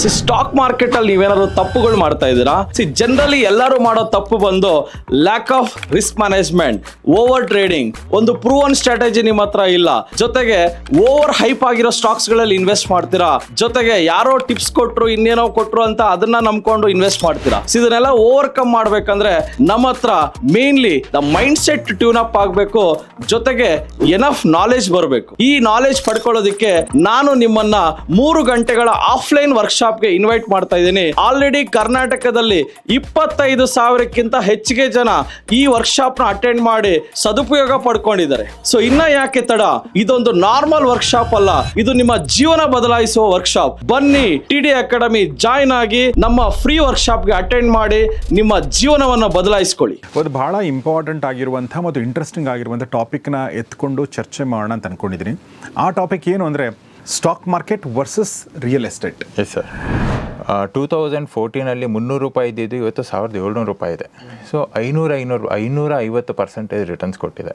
Stock market ಅಲ್ಲಿ ನೀವೇನಾದ್ರು ತಪ್ಪುಗಳು ಮಾಡ್ತಾ ಇದ್ದೀರಾ? ಜನರಲಿ ಎಲ್ಲರೂ ಮಾಡೋ ತಪ್ಪು ಬಂದು lack of risk management, over trading, ಒಂದು ಪ್ರೂವನ್ ಸ್ಟ್ರಾಟಜಿ ನಿಮ್ಮ ಹತ್ರ ಇಲ್ಲ, ಜೊತೆಗೆ ಓವರ್ ಹೈಪ್ ಆಗಿರೋ ಸ್ಟಾಕ್ಸ್ ಗಳಲ್ಲಿ ಇನ್ವೆಸ್ಟ್ ಮಾಡ್ತೀರಾ, ಜೊತೆಗೆ ಯಾರೋ ಟಿಪ್ಸ್ ಕೊಟ್ರು ಇನ್ನೇನೋ ಕೊಟ್ರು ಅಂತ ಅದನ್ನ ನಂಬ್ಕೊಂಡು ಇನ್ವೆಸ್ಟ್ ಮಾಡ್ತೀರಾ. ಇದನ್ನೆಲ್ಲ ಓವರ್ಕಮ್ ಮಾಡ್ಬೇಕಂದ್ರೆ ನಮ್ಮ ಹತ್ರ mainly the mind set tune up ಆಗ್ಬೇಕು, ಜೊತೆಗೆ ಎನಫ್ ನಾಲೆಜ್ ಬರಬೇಕು. ಈ ನಾಲೆಜ್ ಪಡ್ಕೊಳ್ಳೋದಕ್ಕೆ ನಾನು ನಿಮ್ಮನ್ನ 3 ಗಂಟೆಗಳ ಆಫ್ಲೈನ್ ವರ್ಕ್ಶಾಪ್ಗೆ ಇನ್ವೈಟ್ ಮಾಡ್ತಾ ಇದ್ದೀನಿ. ಆಲ್ರೆಡಿ ಕರ್ನಾಟಕದಲ್ಲಿ 25,000ಕ್ಕಿಂತ ಹೆಚ್ಚಿಗೆ ಜನ ಈ ವರ್ಕ್ಶಾಪ್ ನ ಅಟೆಂಡ್ ಮಾಡಿ ಸದುಪಯೋಗ ಪಡ್ಕೊಂಡಿದ್ದಾರೆ. ಸೊ ಇನ್ನ ಯಾಕೆ ತಡ? ಇದೊಂದು ನಾರ್ಮಲ್ ವರ್ಕ್ಶಾಪ್ ಅಲ್ಲ, ಇದು ನಿಮ್ಮ ಜೀವನ ಬದಲಾಯಿಸುವ ವರ್ಕ್ಶಾಪ್. ಬನ್ನಿ, ಟಿಡಿ ಅಕಾಡೆಮಿ ಜಾಯ್ನ್ ಆಗಿ ನಮ್ಮ ಫ್ರೀ ವರ್ಕ್ಶಾಪ್ಗೆ ಅಟೆಂಡ್ ಮಾಡಿ ನಿಮ್ಮ ಜೀವನವನ್ನ ಬದಲಾಯಿಸಿಕೊಳ್ಳಿ. ಒಂದು ಬಹಳ ಇಂಪಾರ್ಟೆಂಟ್ ಆಗಿರುವಂಥ ಮತ್ತು ಇಂಟ್ರೆಸ್ಟಿಂಗ್ ಆಗಿರುವಂಥ ಟಾಪಿಕ್ನ ಎತ್ಕೊಂಡು ಚರ್ಚೆ ಮಾಡೋಣ ಅಂತ ಅನ್ಕೊಂಡಿದ್ದೀನಿ. ಆ ಟಾಪಿಕ್ ಏನು ಅಂದರೆ stock market versus real estate. Yes sir. 2014 300 ರೂಪಾಯಿ ಇದ್ದಿದ್ದು ಇವತ್ತು 1,700 ರೂಪಾಯಿ ಇದೆ. ಸೊ 550% ರಿಟರ್ನ್ಸ್ ಕೊಟ್ಟಿದೆ.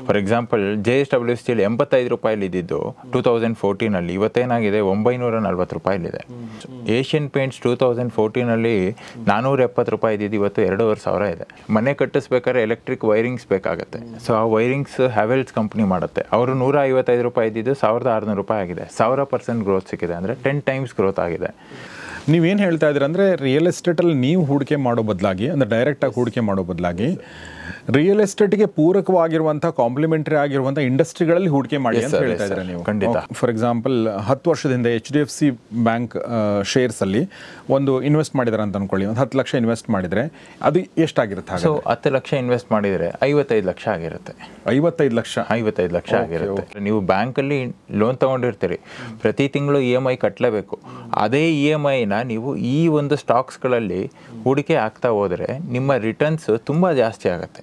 ಫಾರ್ ಎಕ್ಸಾಂಪಲ್ JSW ಸ್ಟೀಲ್ 85 ರೂಪಾಯಿಲಿ ಇದ್ದಿದ್ದು 2014 ಇವತ್ತೇನಾಗಿದೆ 940 ರೂಪಾಯಿಲಿದೆ. ಏಷ್ಯನ್ ಪೇಂಟ್ಸ್ 2014 470 ರೂಪಾಯಿ ಇದ್ದಿದ್ದು ಇವತ್ತು 2,500 ಇದೆ. ಮನೆ ಕಟ್ಟಿಸ್ಬೇಕಾದ್ರೆ ಎಲೆಕ್ಟ್ರಿಕ್ ವೈರಿಂಗ್ಸ್ ಬೇಕಾಗುತ್ತೆ. ಸೊ ಆ ವೈರಿಂಗ್ಸ್ ಹ್ಯಾವೆಲ್ಸ್ ಕಂಪ್ನಿ ಮಾಡುತ್ತೆ. ಅವರು 155 ರೂಪಾಯಿ ಇದ್ದಿದ್ದು 1,600 ರೂಪಾಯಿ ಆಗಿದೆ. 1000% ಗ್ರೋತ್ ಸಿಕ್ಕಿದೆ, ಅಂದರೆ 10 ಟೈಮ್ಸ್ ಗ್ರೋತ್ ಆಗಿದೆ. ನೀವೇನು ಹೇಳ್ತಾ ಇದ್ದೀರ ಅಂದರೆ ರಿಯಲ್ ಎಸ್ಟೇಟಲ್ಲಿ ನೀವು ಹೂಡಿಕೆ ಮಾಡೋ ಬದಲಾಗಿ, ಅಂದರೆ ಡೈರೆಕ್ಟಾಗಿ ಹೂಡಿಕೆ ಮಾಡೋ ಬದಲಾಗಿ ರಿಯಲ್ ಎಸ್ಟೇಟ್ಗೆ ಪೂರಕವಾಗಿರುವಂಥ ಕಾಂಪ್ಲಿಮೆಂಟರಿ ಆಗಿರುವಂಥ ಇಂಡಸ್ಟ್ರಿಗಳಲ್ಲಿ ಹೂಡಿಕೆ ಮಾಡಿ ಅಂತ ಹೇಳ್ತಾ ಇದ್ದೀರಾ ನೀವು. ಖಂಡಿತ. ಫಾರ್ ಎಕ್ಸಾಂಪಲ್ 10 ವರ್ಷದಿಂದ HDFC ಬ್ಯಾಂಕ್ ಶೇರ್ಸಲ್ಲಿ ಒಂದು ಇನ್ವೆಸ್ಟ್ ಮಾಡಿದಾರೆ ಅಂತ ಅನ್ಕೊಳ್ಳಿ, ಒಂದು 10 ಲಕ್ಷ ಇನ್ವೆಸ್ಟ್ ಮಾಡಿದರೆ ಅದು ಎಷ್ಟಾಗಿರುತ್ತೆ? ಸೊ 10 ಲಕ್ಷ ಇನ್ವೆಸ್ಟ್ ಮಾಡಿದರೆ 55 ಲಕ್ಷ ಆಗಿರುತ್ತೆ. 55 ಲಕ್ಷ ಆಗಿರುತ್ತೆ. ನೀವು ಬ್ಯಾಂಕಲ್ಲಿ ಲೋನ್ ತೊಗೊಂಡಿರ್ತೀರಿ, ಪ್ರತಿ ತಿಂಗಳು EMI ಕಟ್ಟಲೇಬೇಕು. ಅದೇ EMIನ ನೀವು ಈ ಒಂದು ಸ್ಟಾಕ್ಸ್ಗಳಲ್ಲಿ ಹೂಡಿಕೆ ಆಗ್ತಾ ಹೋದರೆ ನಿಮ್ಮ ರಿಟರ್ನ್ಸ್ ತುಂಬ ಜಾಸ್ತಿ ಆಗುತ್ತೆ.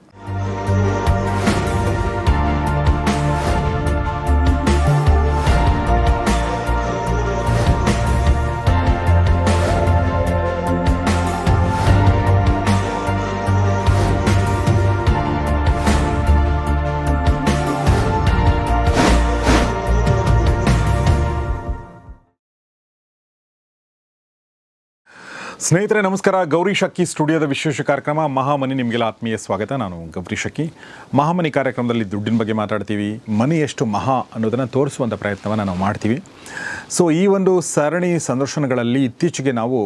ಸ್ನೇಹಿತರೆ ನಮಸ್ಕಾರ. ಗೌರಿ ಶಕ್ಕಿ ಸ್ಟುಡಿಯೋದ ವಿಶೇಷ ಕಾರ್ಯಕ್ರಮ ಮಹಾಮನಿ ನಿಮಗೆಲ್ಲ ಆತ್ಮೀಯ ಸ್ವಾಗತ. ನಾನು ಗೌರಿ ಶಕ್ಕಿ. ಮಹಾಮನಿ ಕಾರ್ಯಕ್ರಮದಲ್ಲಿ ದುಡ್ಡಿನ ಬಗ್ಗೆ ಮಾತಾಡ್ತೀವಿ, ಮನಿ ಎಷ್ಟು ಮಹಾ ಅನ್ನೋದನ್ನು ತೋರಿಸುವಂಥ ಪ್ರಯತ್ನವನ್ನು ನಾವು ಮಾಡ್ತೀವಿ. ಸೊ ಈ ಒಂದು ಸರಣಿ ಸಂದರ್ಶನಗಳಲ್ಲಿ ಇತ್ತೀಚೆಗೆ ನಾವು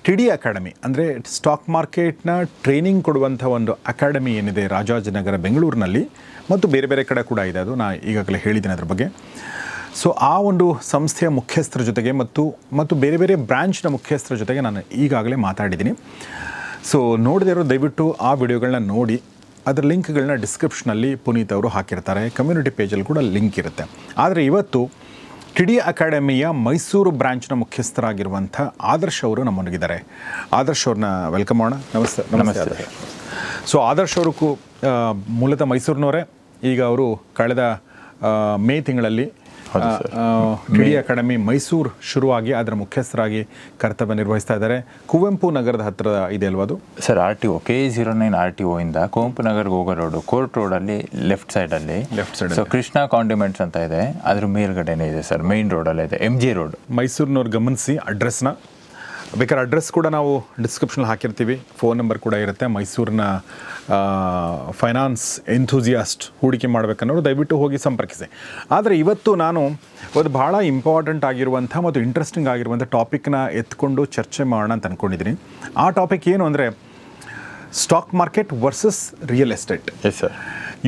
ಟಿಡಿ ಅಕಾಡೆಮಿ, ಅಂದರೆ ಸ್ಟಾಕ್ ಮಾರ್ಕೆಟ್ನ ಟ್ರೈನಿಂಗ್ ಕೊಡುವಂಥ ಒಂದು ಅಕಾಡೆಮಿ ಏನಿದೆ ರಾಜಾಜಿನಗರ ಬೆಂಗಳೂರಿನಲ್ಲಿ ಮತ್ತು ಬೇರೆ ಬೇರೆ ಕಡೆ ಕೂಡ ಇದೆ, ಅದು ನಾನು ಈಗಾಗಲೇ ಹೇಳಿದ್ದೀನಿ ಅದ್ರ ಬಗ್ಗೆ. ಸೊ ಆ ಒಂದು ಸಂಸ್ಥೆಯ ಮುಖ್ಯಸ್ಥರ ಜೊತೆಗೆ ಮತ್ತು ಬೇರೆ ಬೇರೆ ಬ್ರ್ಯಾಂಚ್ನ ಮುಖ್ಯಸ್ಥರ ಜೊತೆಗೆ ನಾನು ಈಗಾಗಲೇ ಮಾತಾಡಿದ್ದೀನಿ. ಸೊ ನೋಡಿದಿರೋ ದಯವಿಟ್ಟು ಆ ವಿಡಿಯೋಗಳನ್ನ ನೋಡಿ, ಅದರ ಲಿಂಕ್ಗಳನ್ನ ಡಿಸ್ಕ್ರಿಪ್ಷನಲ್ಲಿ ಪುನೀತ್ ಅವರು ಹಾಕಿರ್ತಾರೆ, ಕಮ್ಯುನಿಟಿ ಪೇಜಲ್ಲಿ ಕೂಡ ಲಿಂಕ್ ಇರುತ್ತೆ. ಆದರೆ ಇವತ್ತು ಟಿಡಿ ಅಕಾಡೆಮಿಯ ಮೈಸೂರು ಬ್ರ್ಯಾಂಚ್ನ ಮುಖ್ಯಸ್ಥರಾಗಿರುವಂಥ ಆದರ್ಶ್ ಅವರು ನಮ್ಮೊಂದಿಗಿದ್ದಾರೆ. ಆದರ್ಶ್ ಅವ್ರನ್ನ ವೆಲ್ಕಮ್ ಮಾಡೋಣ. ನಮಸ್ತೆ ಆದರ್ಶ್. ಸೊ ಆದರ್ಶ್ ಅವರು ಮೂಲತಃ ಮೈಸೂರಿನವರೇ. ಈಗ ಅವರು ಕಳೆದ ಮೇ ತಿಂಗಳಲ್ಲಿ ಟಿಡಿ ಅಕಾಡೆಮಿ ಮೈಸೂರು ಶುರುವಾಗಿ ಅದರ ಮುಖ್ಯಸ್ಥರಾಗಿ ಕರ್ತವ್ಯ ನಿರ್ವಹಿಸ್ತಾ ಇದ್ದಾರೆ. ಕುವೆಂಪು ನಗರದ ಹತ್ತಿರ ಇದೆ ಅಲ್ವಾ ಅದು? ಸರ್, RTO KE09 RTO ಇಂದ ಕುವೆಂಪು ನಗರ್ಗೆ ಹೋಗೋ ರೋಡು, ಕೋರ್ಟ್ ರೋಡಲ್ಲಿ ಲೆಫ್ಟ್ ಸೈಡಲ್ಲಿ. ಸೊ ಕೃಷ್ಣ ಕಾಂಡಿಮೆಂಟ್ಸ್ ಅಂತ ಇದೆ, ಅದ್ರ ಮೇಲ್ಗಡೆನೇ ಇದೆ ಸರ್, ಮೇನ್ ರೋಡಲ್ಲೇ ಇದೆ, MG ರೋಡ್. ಮೈಸೂರಿನವ್ರು ಗಮನಿಸಿ ಅಡ್ರೆಸ್ನ. ಬೇಕಾದ್ರೆ ಅಡ್ರೆಸ್ ಕೂಡ ನಾವು ಡಿಸ್ಕ್ರಿಪ್ಷನಲ್ಲಿ ಹಾಕಿರ್ತೀವಿ, ಫೋನ್ ನಂಬರ್ ಕೂಡ ಇರುತ್ತೆ. ಮೈಸೂರಿನ ಫೈನಾನ್ಸ್ ಎಂಥೂಸಿಯಾಸ್ಟ್ ಹೂಡಿಕೆ ಮಾಡಬೇಕನ್ನೋರು ದಯವಿಟ್ಟು ಹೋಗಿ ಸಂಪರ್ಕಿಸಿ. ಆದರೆ ಇವತ್ತು ನಾನು ಒಂದು ಭಾಳ ಇಂಪಾರ್ಟೆಂಟ್ ಆಗಿರುವಂಥ ಮತ್ತು ಇಂಟ್ರೆಸ್ಟಿಂಗ್ ಆಗಿರುವಂಥ ಟಾಪಿಕ್ನ ಎತ್ಕೊಂಡು ಚರ್ಚೆ ಮಾಡೋಣ ಅಂತ ಅಂದ್ಕೊಂಡಿದ್ದೀನಿ. ಆ ಟಾಪಿಕ್ ಏನು ಅಂದರೆ stock market versus real estate. Yes sir.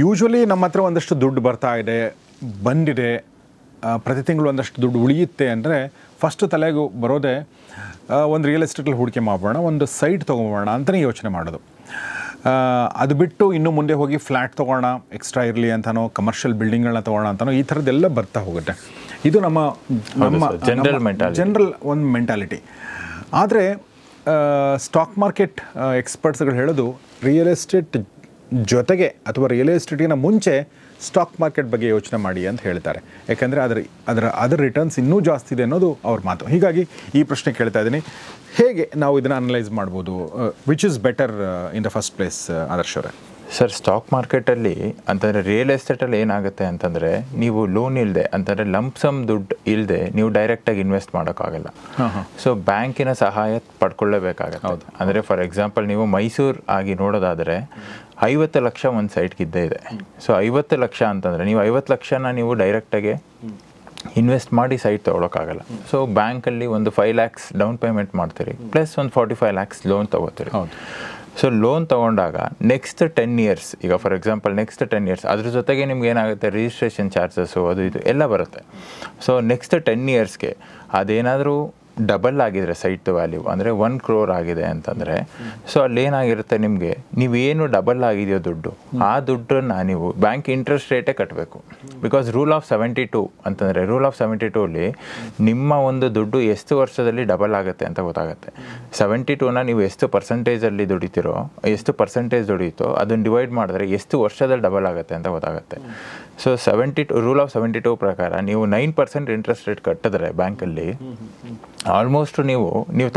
Usually ನಮ್ಮ ಹತ್ರ ಒಂದಷ್ಟು ದುಡ್ಡು ಬರ್ತಾ ಇದೆ, ಬಂದಿದೆ, ಪ್ರತಿ ತಿಂಗಳು ಒಂದಷ್ಟು ದುಡ್ಡು ಉಳಿಯುತ್ತೆ ಅಂದರೆ ಫಸ್ಟ್ ತಲೆಗೂ ಬರೋದೇ ಒಂದು ರಿಯಲ್ ಎಸ್ಟೇಟಲ್ಲಿ ಹೂಡಿಕೆ ಮಾಡೋಣ, ಒಂದು ಸೈಟ್ ತೊಗೊಬೋಣ ಅಂತಲೇ ಯೋಚನೆ ಮಾಡೋದು. ಅದು ಬಿಟ್ಟು ಇನ್ನು ಮುಂದೆ ಹೋಗಿ ಫ್ಲ್ಯಾಟ್ ತೊಗೋಣ, ಎಕ್ಸ್ಟ್ರಾ ಇರಲಿ ಅಂತನೋ, ಕಮರ್ಷಿಯಲ್ ಬಿಲ್ಡಿಂಗ್ಗಳನ್ನ ತೊಗೋಣ ಅಂತನೋ, ಈ ಥರದ್ದೆಲ್ಲ ಬರ್ತಾ ಹೋಗುತ್ತೆ. ಇದು ನಮ್ಮ ಜನರಲ್ ಒಂದು ಮೆಂಟಾಲಿಟಿ. ಆದರೆ ಸ್ಟಾಕ್ ಮಾರ್ಕೆಟ್ ಎಕ್ಸ್ಪರ್ಟ್ಸ್ಗಳು ಹೇಳೋದು ರಿಯಲ್ ಎಸ್ಟೇಟ್ ಜೊತೆಗೆ ಅಥವಾ ರಿಯಲ್ ಎಸ್ಟೇಟಿನ ಮುಂಚೆ ಸ್ಟಾಕ್ ಮಾರ್ಕೆಟ್ ಬಗ್ಗೆ ಯೋಚನೆ ಮಾಡಿ ಅಂತ ಹೇಳ್ತಾರೆ. ಯಾಕೆಂದರೆ ಅದರ ರಿಟರ್ನ್ಸ್ ಇನ್ನೂ ಜಾಸ್ತಿ ಇದೆ ಅನ್ನೋದು ಅವ್ರ ಮಾತು. ಹೀಗಾಗಿ ಈ ಪ್ರಶ್ನೆ ಕೇಳ್ತಾ ಇದ್ದೀನಿ, ಹೇಗೆ ನಾವು ಇದನ್ನು ಅನಲೈಸ್ ಮಾಡ್ಬೋದು? Which is better in the first place Adarsh ಅವರೇ? ಸರ್ ಸ್ಟಾಕ್ ಮಾರ್ಕೆಟಲ್ಲಿ ಅಂತಂದರೆ ರಿಯಲ್ ಎಸ್ಟೇಟಲ್ಲಿ ಏನಾಗುತ್ತೆ ಅಂತಂದರೆ ನೀವು ಲೋನ್ ಇಲ್ಲದೆ ಅಂತಂದರೆ ಲಂಪ್ಸಮ್ ದುಡ್ಡು ಇಲ್ಲದೆ ನೀವು ಡೈರೆಕ್ಟಾಗಿ ಇನ್ವೆಸ್ಟ್ ಮಾಡೋಕ್ಕಾಗಲ್ಲ. ಸೊ ಬ್ಯಾಂಕಿನ ಸಹಾಯ ಪಡ್ಕೊಳ್ಳೇಬೇಕಾಗತ್ತೆ. ಅಂದರೆ ಫಾರ್ ಎಕ್ಸಾಂಪಲ್ ನೀವು ಮೈಸೂರು ಆಗಿ ನೋಡೋದಾದರೆ 50 ಲಕ್ಷ ಒಂದು ಸೈಟ್ಗೆ ಇದ್ದೇ ಇದೆ. ಸೊ 50 ಲಕ್ಷ ಅಂತಂದರೆ ನೀವು 50 ಲಕ್ಷನ ನೀವು ಡೈರೆಕ್ಟಾಗಿ ಇನ್ವೆಸ್ಟ್ ಮಾಡಿ ಸೈಟ್ ತೊಗೊಳಕ್ಕಾಗಲ್ಲ. ಸೊ ಬ್ಯಾಂಕಲ್ಲಿ ಒಂದು 5 lakhs ಡೌನ್ ಪೇಮೆಂಟ್ ಮಾಡ್ತೀರಿ, ಪ್ಲಸ್ ಒಂದು 45 lakhs ಲೋನ್ ತೊಗೋತೀರಿ. ಸೊ ಲೋನ್ ತೊಗೊಂಡಾಗ ನೆಕ್ಸ್ಟ್ 10 years, ಈಗ ಫಾರ್ ಎಕ್ಸಾಂಪಲ್ ನೆಕ್ಸ್ಟ್ 10 years ಅದ್ರ ಜೊತೆಗೆ ನಿಮ್ಗೆ ಏನಾಗುತ್ತೆ, ರಿಜಿಸ್ಟ್ರೇಷನ್ ಚಾರ್ಜಸ್ಸು ಅದು ಇದು ಎಲ್ಲ ಬರುತ್ತೆ. ಸೊ ನೆಕ್ಸ್ಟ್ 10 yearsಗೆ ಅದೇನಾದರೂ ಡಬಲ್ ಆಗಿದ್ರೆ ಸೈಟ್ ವ್ಯಾಲ್ಯೂ ಅಂದರೆ 1 crore ಆಗಿದೆ ಅಂತಂದರೆ, ಸೊ ಅಲ್ಲಿ ಏನಾಗಿರುತ್ತೆ ನಿಮಗೆ, ನೀವೇನು ಡಬಲ್ ಆಗಿದೆಯೋ ದುಡ್ಡು, ಆ ದುಡ್ಡನ್ನು ನೀವು ಬ್ಯಾಂಕ್ ಇಂಟ್ರೆಸ್ಟ್ ರೇಟೇ ಕಟ್ಟಬೇಕು. ಬಿಕಾಸ್ ರೂಲ್ ಆಫ್ 72 ಅಂತಂದರೆ ರೂಲ್ ಆಫ್ 72ಅಲ್ಲಿ ನಿಮ್ಮ ಒಂದು ದುಡ್ಡು ಎಷ್ಟು ವರ್ಷದಲ್ಲಿ ಡಬಲ್ ಆಗುತ್ತೆ ಅಂತ ಗೊತ್ತಾಗುತ್ತೆ. 72ನ ನೀವು ಎಷ್ಟು ಪರ್ಸೆಂಟೇಜಲ್ಲಿ ದುಡಿತೀರೋ, ಎಷ್ಟು ಪರ್ಸೆಂಟೇಜ್ ದುಡಿಯುತ್ತೋ ಅದನ್ನು ಡಿವೈಡ್ ಮಾಡಿದ್ರೆ ಎಷ್ಟು ವರ್ಷದಲ್ಲಿ ಡಬಲ್ ಆಗುತ್ತೆ ಅಂತ ಗೊತ್ತಾಗುತ್ತೆ. ಸೊ 72 ರೂಲ್ ಆಫ್ 72 ಪ್ರಕಾರ ನೀವು 9% ಇಂಟ್ರೆಸ್ಟ್ ರೇಟ್ ಕಟ್ಟಿದ್ರೆ ಬ್ಯಾಂಕಲ್ಲಿ ಆಲ್ಮೋಸ್ಟ್ ನೀವು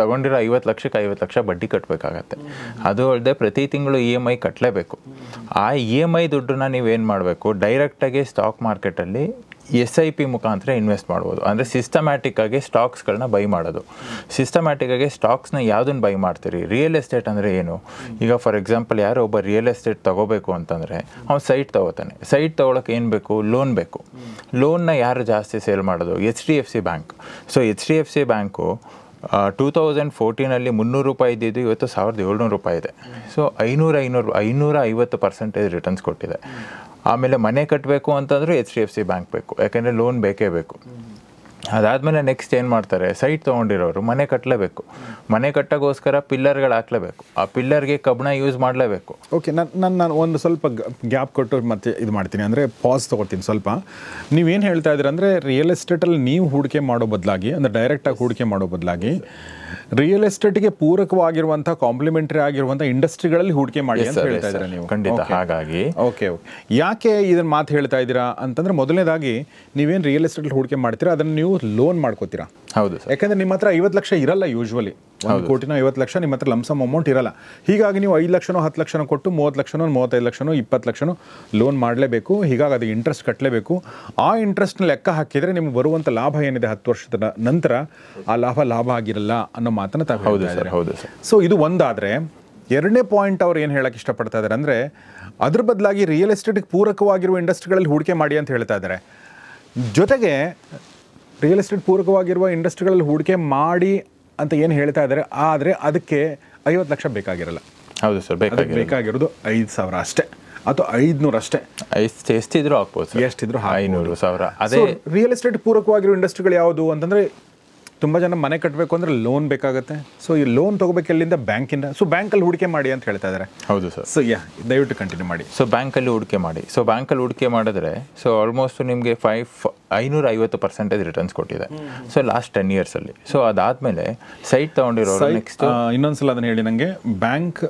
ತಗೊಂಡಿರೋ 50 ಲಕ್ಷಕ್ಕೆ 50 ಲಕ್ಷ ಬಡ್ಡಿ ಕಟ್ಟಬೇಕಾಗತ್ತೆ. ಅದು ಅಲ್ಲದೆ ಪ್ರತಿ ತಿಂಗಳು EMI ಕಟ್ಟಲೇಬೇಕು. ಆ EMI ದುಡ್ಡನ್ನ ನೀವೇನು ಮಾಡಬೇಕು, ಡೈರೆಕ್ಟಾಗಿ ಸ್ಟಾಕ್ ಮಾರ್ಕೆಟಲ್ಲಿ SIP ಮುಖಾಂತರ ಇನ್ವೆಸ್ಟ್ ಮಾಡ್ಬೋದು. ಅಂದರೆ ಸಿಸ್ಟಮ್ಯಾಟಿಕ್ಕಾಗಿ ಸ್ಟಾಕ್ಸ್ಗಳನ್ನ ಬೈ ಮಾಡೋದು. ಸಿಸ್ಟಮ್ಯಾಟಿಕ್ಕಾಗಿ ಸ್ಟಾಕ್ಸ್ನ ಯಾವುದನ್ನು ಬೈ ಮಾಡ್ತೀರಿ, ರಿಯಲ್ ಎಸ್ಟೇಟ್ ಅಂದರೆ ಏನು, ಈಗ ಫಾರ್ ಎಕ್ಸಾಂಪಲ್ ಯಾರೋ ಒಬ್ಬ ರಿಯಲ್ ಎಸ್ಟೇಟ್ ತೊಗೋಬೇಕು ಅಂತಂದರೆ ಅವ್ನು ಸೈಟ್ ತೊಗೋತಾನೆ. ಸೈಟ್ ತೊಗೊಳಕ್ಕೆ ಏನು ಬೇಕು, ಲೋನ್ ಬೇಕು. ಲೋನ್ನ ಯಾರು ಜಾಸ್ತಿ ಸೇಲ್ ಮಾಡೋದು, HDFC bank. So HDFC bank 2014 ₹300 ಇದ್ದಿದ್ದು ಇವತ್ತು ₹1700 ಇದೆ. ಸೊ 550% ರಿಟರ್ನ್ಸ್ ಕೊಟ್ಟಿದೆ. ಆಮೇಲೆ ಮನೆ ಕಟ್ಟಬೇಕು ಅಂತಂದರೂ HDFC ಬ್ಯಾಂಕ್ ಬೇಕು, ಯಾಕೆಂದರೆ ಲೋನ್ ಬೇಕೇ ಬೇಕು. ಅದಾದಮೇಲೆ ನೆಕ್ಸ್ಟ್ ಏನು ಮಾಡ್ತಾರೆ, ಸೈಟ್ ತೊಗೊಂಡಿರೋರು ಮನೆ ಕಟ್ಟಲೇಬೇಕು. ಮನೆ ಕಟ್ಟೋಕ್ಕೋಸ್ಕರ ಪಿಲ್ಲರ್ಗಳು ಹಾಕ್ಲೇಬೇಕು. ಆ ಪಿಲ್ಲರ್ಗೆ ಕಬ್ಬಣ ಯೂಸ್ ಮಾಡಲೇಬೇಕು. ಓಕೆ, ನಾನು ಒಂದು ಸ್ವಲ್ಪ ಗ್ಯಾಪ್ ಕೊಟ್ಟು ಮತ್ತೆ ಇದು ಮಾಡ್ತೀನಿ, ಅಂದರೆ ಪಾಸ್ ತೊಗೊಳ್ತೀನಿ ಸ್ವಲ್ಪ. ನೀವೇನು ಹೇಳ್ತಾ ಇದ್ದೀರ ಅಂದರೆ ರಿಯಲ್ ಎಸ್ಟೇಟಲ್ಲಿ ನೀವು ಹೂಡಿಕೆ ಮಾಡೋ ಬದಲಾಗಿ, ಅಂದರೆ ಡೈರೆಕ್ಟಾಗಿ ಹೂಡಿಕೆ ಮಾಡೋ ಬದಲಾಗಿ ರಿಯಲ್ ಎಸ್ಟೇಟ್ಗೆ ಪೂರಕವಾಗಿರುವಂಥ ಕಾಂಪ್ಲಿಮೆಂಟರಿ ಆಗಿರುವಂಥ ಇಂಡಸ್ಟ್ರಿಗಳಲ್ಲಿ ಹೂಡಿಕೆ ಮಾಡಿ ಅಂತ ಹೇಳ್ತಾ ಇದ್ದೀರಾ ನೀವು. ಖಂಡಿತ. ಹಾಗಾಗಿ ಓಕೆ, ಯಾಕೆ ಇದನ್ನು ಮಾತು ಹೇಳ್ತಾ ಇದ್ದೀರಾ ಅಂತಂದರೆ, ಮೊದಲನೇದಾಗಿ ನೀವೇನು ರಿಯಲ್ ಎಸ್ಟೇಟಲ್ಲಿ ಹೂಡಿಕೆ ಮಾಡ್ತೀರಾ ಅದನ್ನು ನೀವು ಲೋನ್ ಮಾಡ್ಕೋತೀರಾ. ಹೌದು. ಯಾಕಂದರೆ ನಿಮ್ಮ ಹತ್ರ 50 ಲಕ್ಷ ಇರಲ್ಲ. ಯೂಶ್ವಲಿ 1 ಕೋಟಿನೋ 50 ಲಕ್ಷ ನಿಮ್ಮ ಹತ್ರ ಲಂಸಮ್ ಅಮೌಂಟ್ ಇರಲ್ಲ. ಹೀಗಾಗಿ ನೀವು 5 ಲಕ್ಷನೋ 10 ಲಕ್ಷನೋ ಕೊಟ್ಟು 30 ಲಕ್ಷನೋ 35 ಲಕ್ಷನೋ 20 ಲಕ್ಷನೋ ಲೋನ್ ಮಾಡಲೇಬೇಕು. ಹೀಗಾಗಿ ಅದು ಇಂಟ್ರೆಸ್ಟ್ ಕಟ್ಟಲೇಬೇಕು. ಆ ಇಂಟ್ರೆಸ್ಟ್ನ ಲೆಕ್ಕ ಹಾಕಿದರೆ ನಿಮ್ಗೆ ಬರುವಂಥ ಲಾಭ ಏನಿದೆ 10 ವರ್ಷದ ನಂತರ ಆ ಲಾಭ ಆಗಿರಲ್ಲ ಅನ್ನೋ ಮಾತನ್ನು ತಾವು ಹೇಳ್ತಾ ಇದ್ದಾರೆ. ಹೌದು ಸರ್. ಸೊ ಇದು ಒಂದಾದರೆ, ಎರಡನೇ ಪಾಯಿಂಟ್ ಅವ್ರು ಏನು ಹೇಳಕ್ಕೆ ಇಷ್ಟಪಡ್ತಾ ಇದ್ದಾರೆ ಅಂದರೆ, ಅದ್ರ ಬದಲಾಗಿ ರಿಯಲ್ ಎಸ್ಟೇಟ್ಗೆ ಪೂರಕವಾಗಿರುವ ಇಂಡಸ್ಟ್ರಿಗಳಲ್ಲಿ ಹೂಡಿಕೆ ಮಾಡಿ ಅಂತ ಹೇಳ್ತಾ ಇದ್ದಾರೆ. ಜೊತೆಗೆ ರಿಯಲ್ ಎಸ್ಟೇಟ್ ಪೂರಕವಾಗಿರುವ ಇಂಡಸ್ಟ್ರಿಗಳಲ್ಲಿ ಹೂಡಿಕೆ ಮಾಡಿ ಅಂತ ಏನು ಹೇಳ್ತಾ ಇದ್ದಾರೆ, ಆದರೆ ಅದಕ್ಕೆ 50 ಲಕ್ಷ ಬೇಕಾಗಿರಲ್ಲ. ಹೌದು ಸರ್. ಬೇಕಾಗಿರೋದು 5,000 ಅಷ್ಟೇ, ಅಥವಾ 500 ಅಷ್ಟೇ. ಎಷ್ಟಿದ್ರು ಹಾಕ್ಬೋದು, ಎಷ್ಟಿದ್ರು 500, 1000. ಅದೇ ರಿಯಲ್ ಎಸ್ಟೇಟ್ ಪೂರಕವಾಗಿರೋ ಇಂಡಸ್ಟ್ರಿಗಳು ಯಾವುದು ಅಂತಂದರೆ, ತುಂಬ ಜನ ಮನೆ ಕಟ್ಟಬೇಕು ಅಂದರೆ ಲೋನ್ ಬೇಕಾಗುತ್ತೆ. ಸೊ ಈ ಲೋನ್ ತೊಗೋಬೇಕು ಎಲ್ಲಿಂದ, ಬ್ಯಾಂಕಿಂದ. ಸೊ ಬ್ಯಾಂಕಲ್ಲಿ ಹೂಡಿಕೆ ಮಾಡಿ ಅಂತ ಹೇಳ್ತಾ ಇದ್ದಾರೆ. ಹೌದು ಸರ್. ಸೊ ದಯವಿಟ್ಟು ಕಂಟಿನ್ಯೂ ಮಾಡಿ. ಸೊ ಬ್ಯಾಂಕಲ್ಲಿ ಹೂಡಿಕೆ ಮಾಡಿ. ಸೊ ಬ್ಯಾಂಕಲ್ಲಿ ಹೂಡಿಕೆ ಮಾಡಿದ್ರೆ ಸೊ ಆಲ್ಮೋಸ್ಟ್ ನಿಮಗೆ 550% ರಿಟರ್ನ್ಸ್ ಕೊಟ್ಟಿದೆ. So last 10 yearsಲ್ಲಿ. ಸೊ ಅದಾದಮೇಲೆ ಸೈಟ್ ತೊಗೊಂಡಿರೋರು ನೆಕ್ಸ್ಟ್ ಇನ್ನೊಂದ್ಸಲ ಅದನ್ನು ಹೇಳಿ ನನಗೆ. ಬ್ಯಾಂಕ್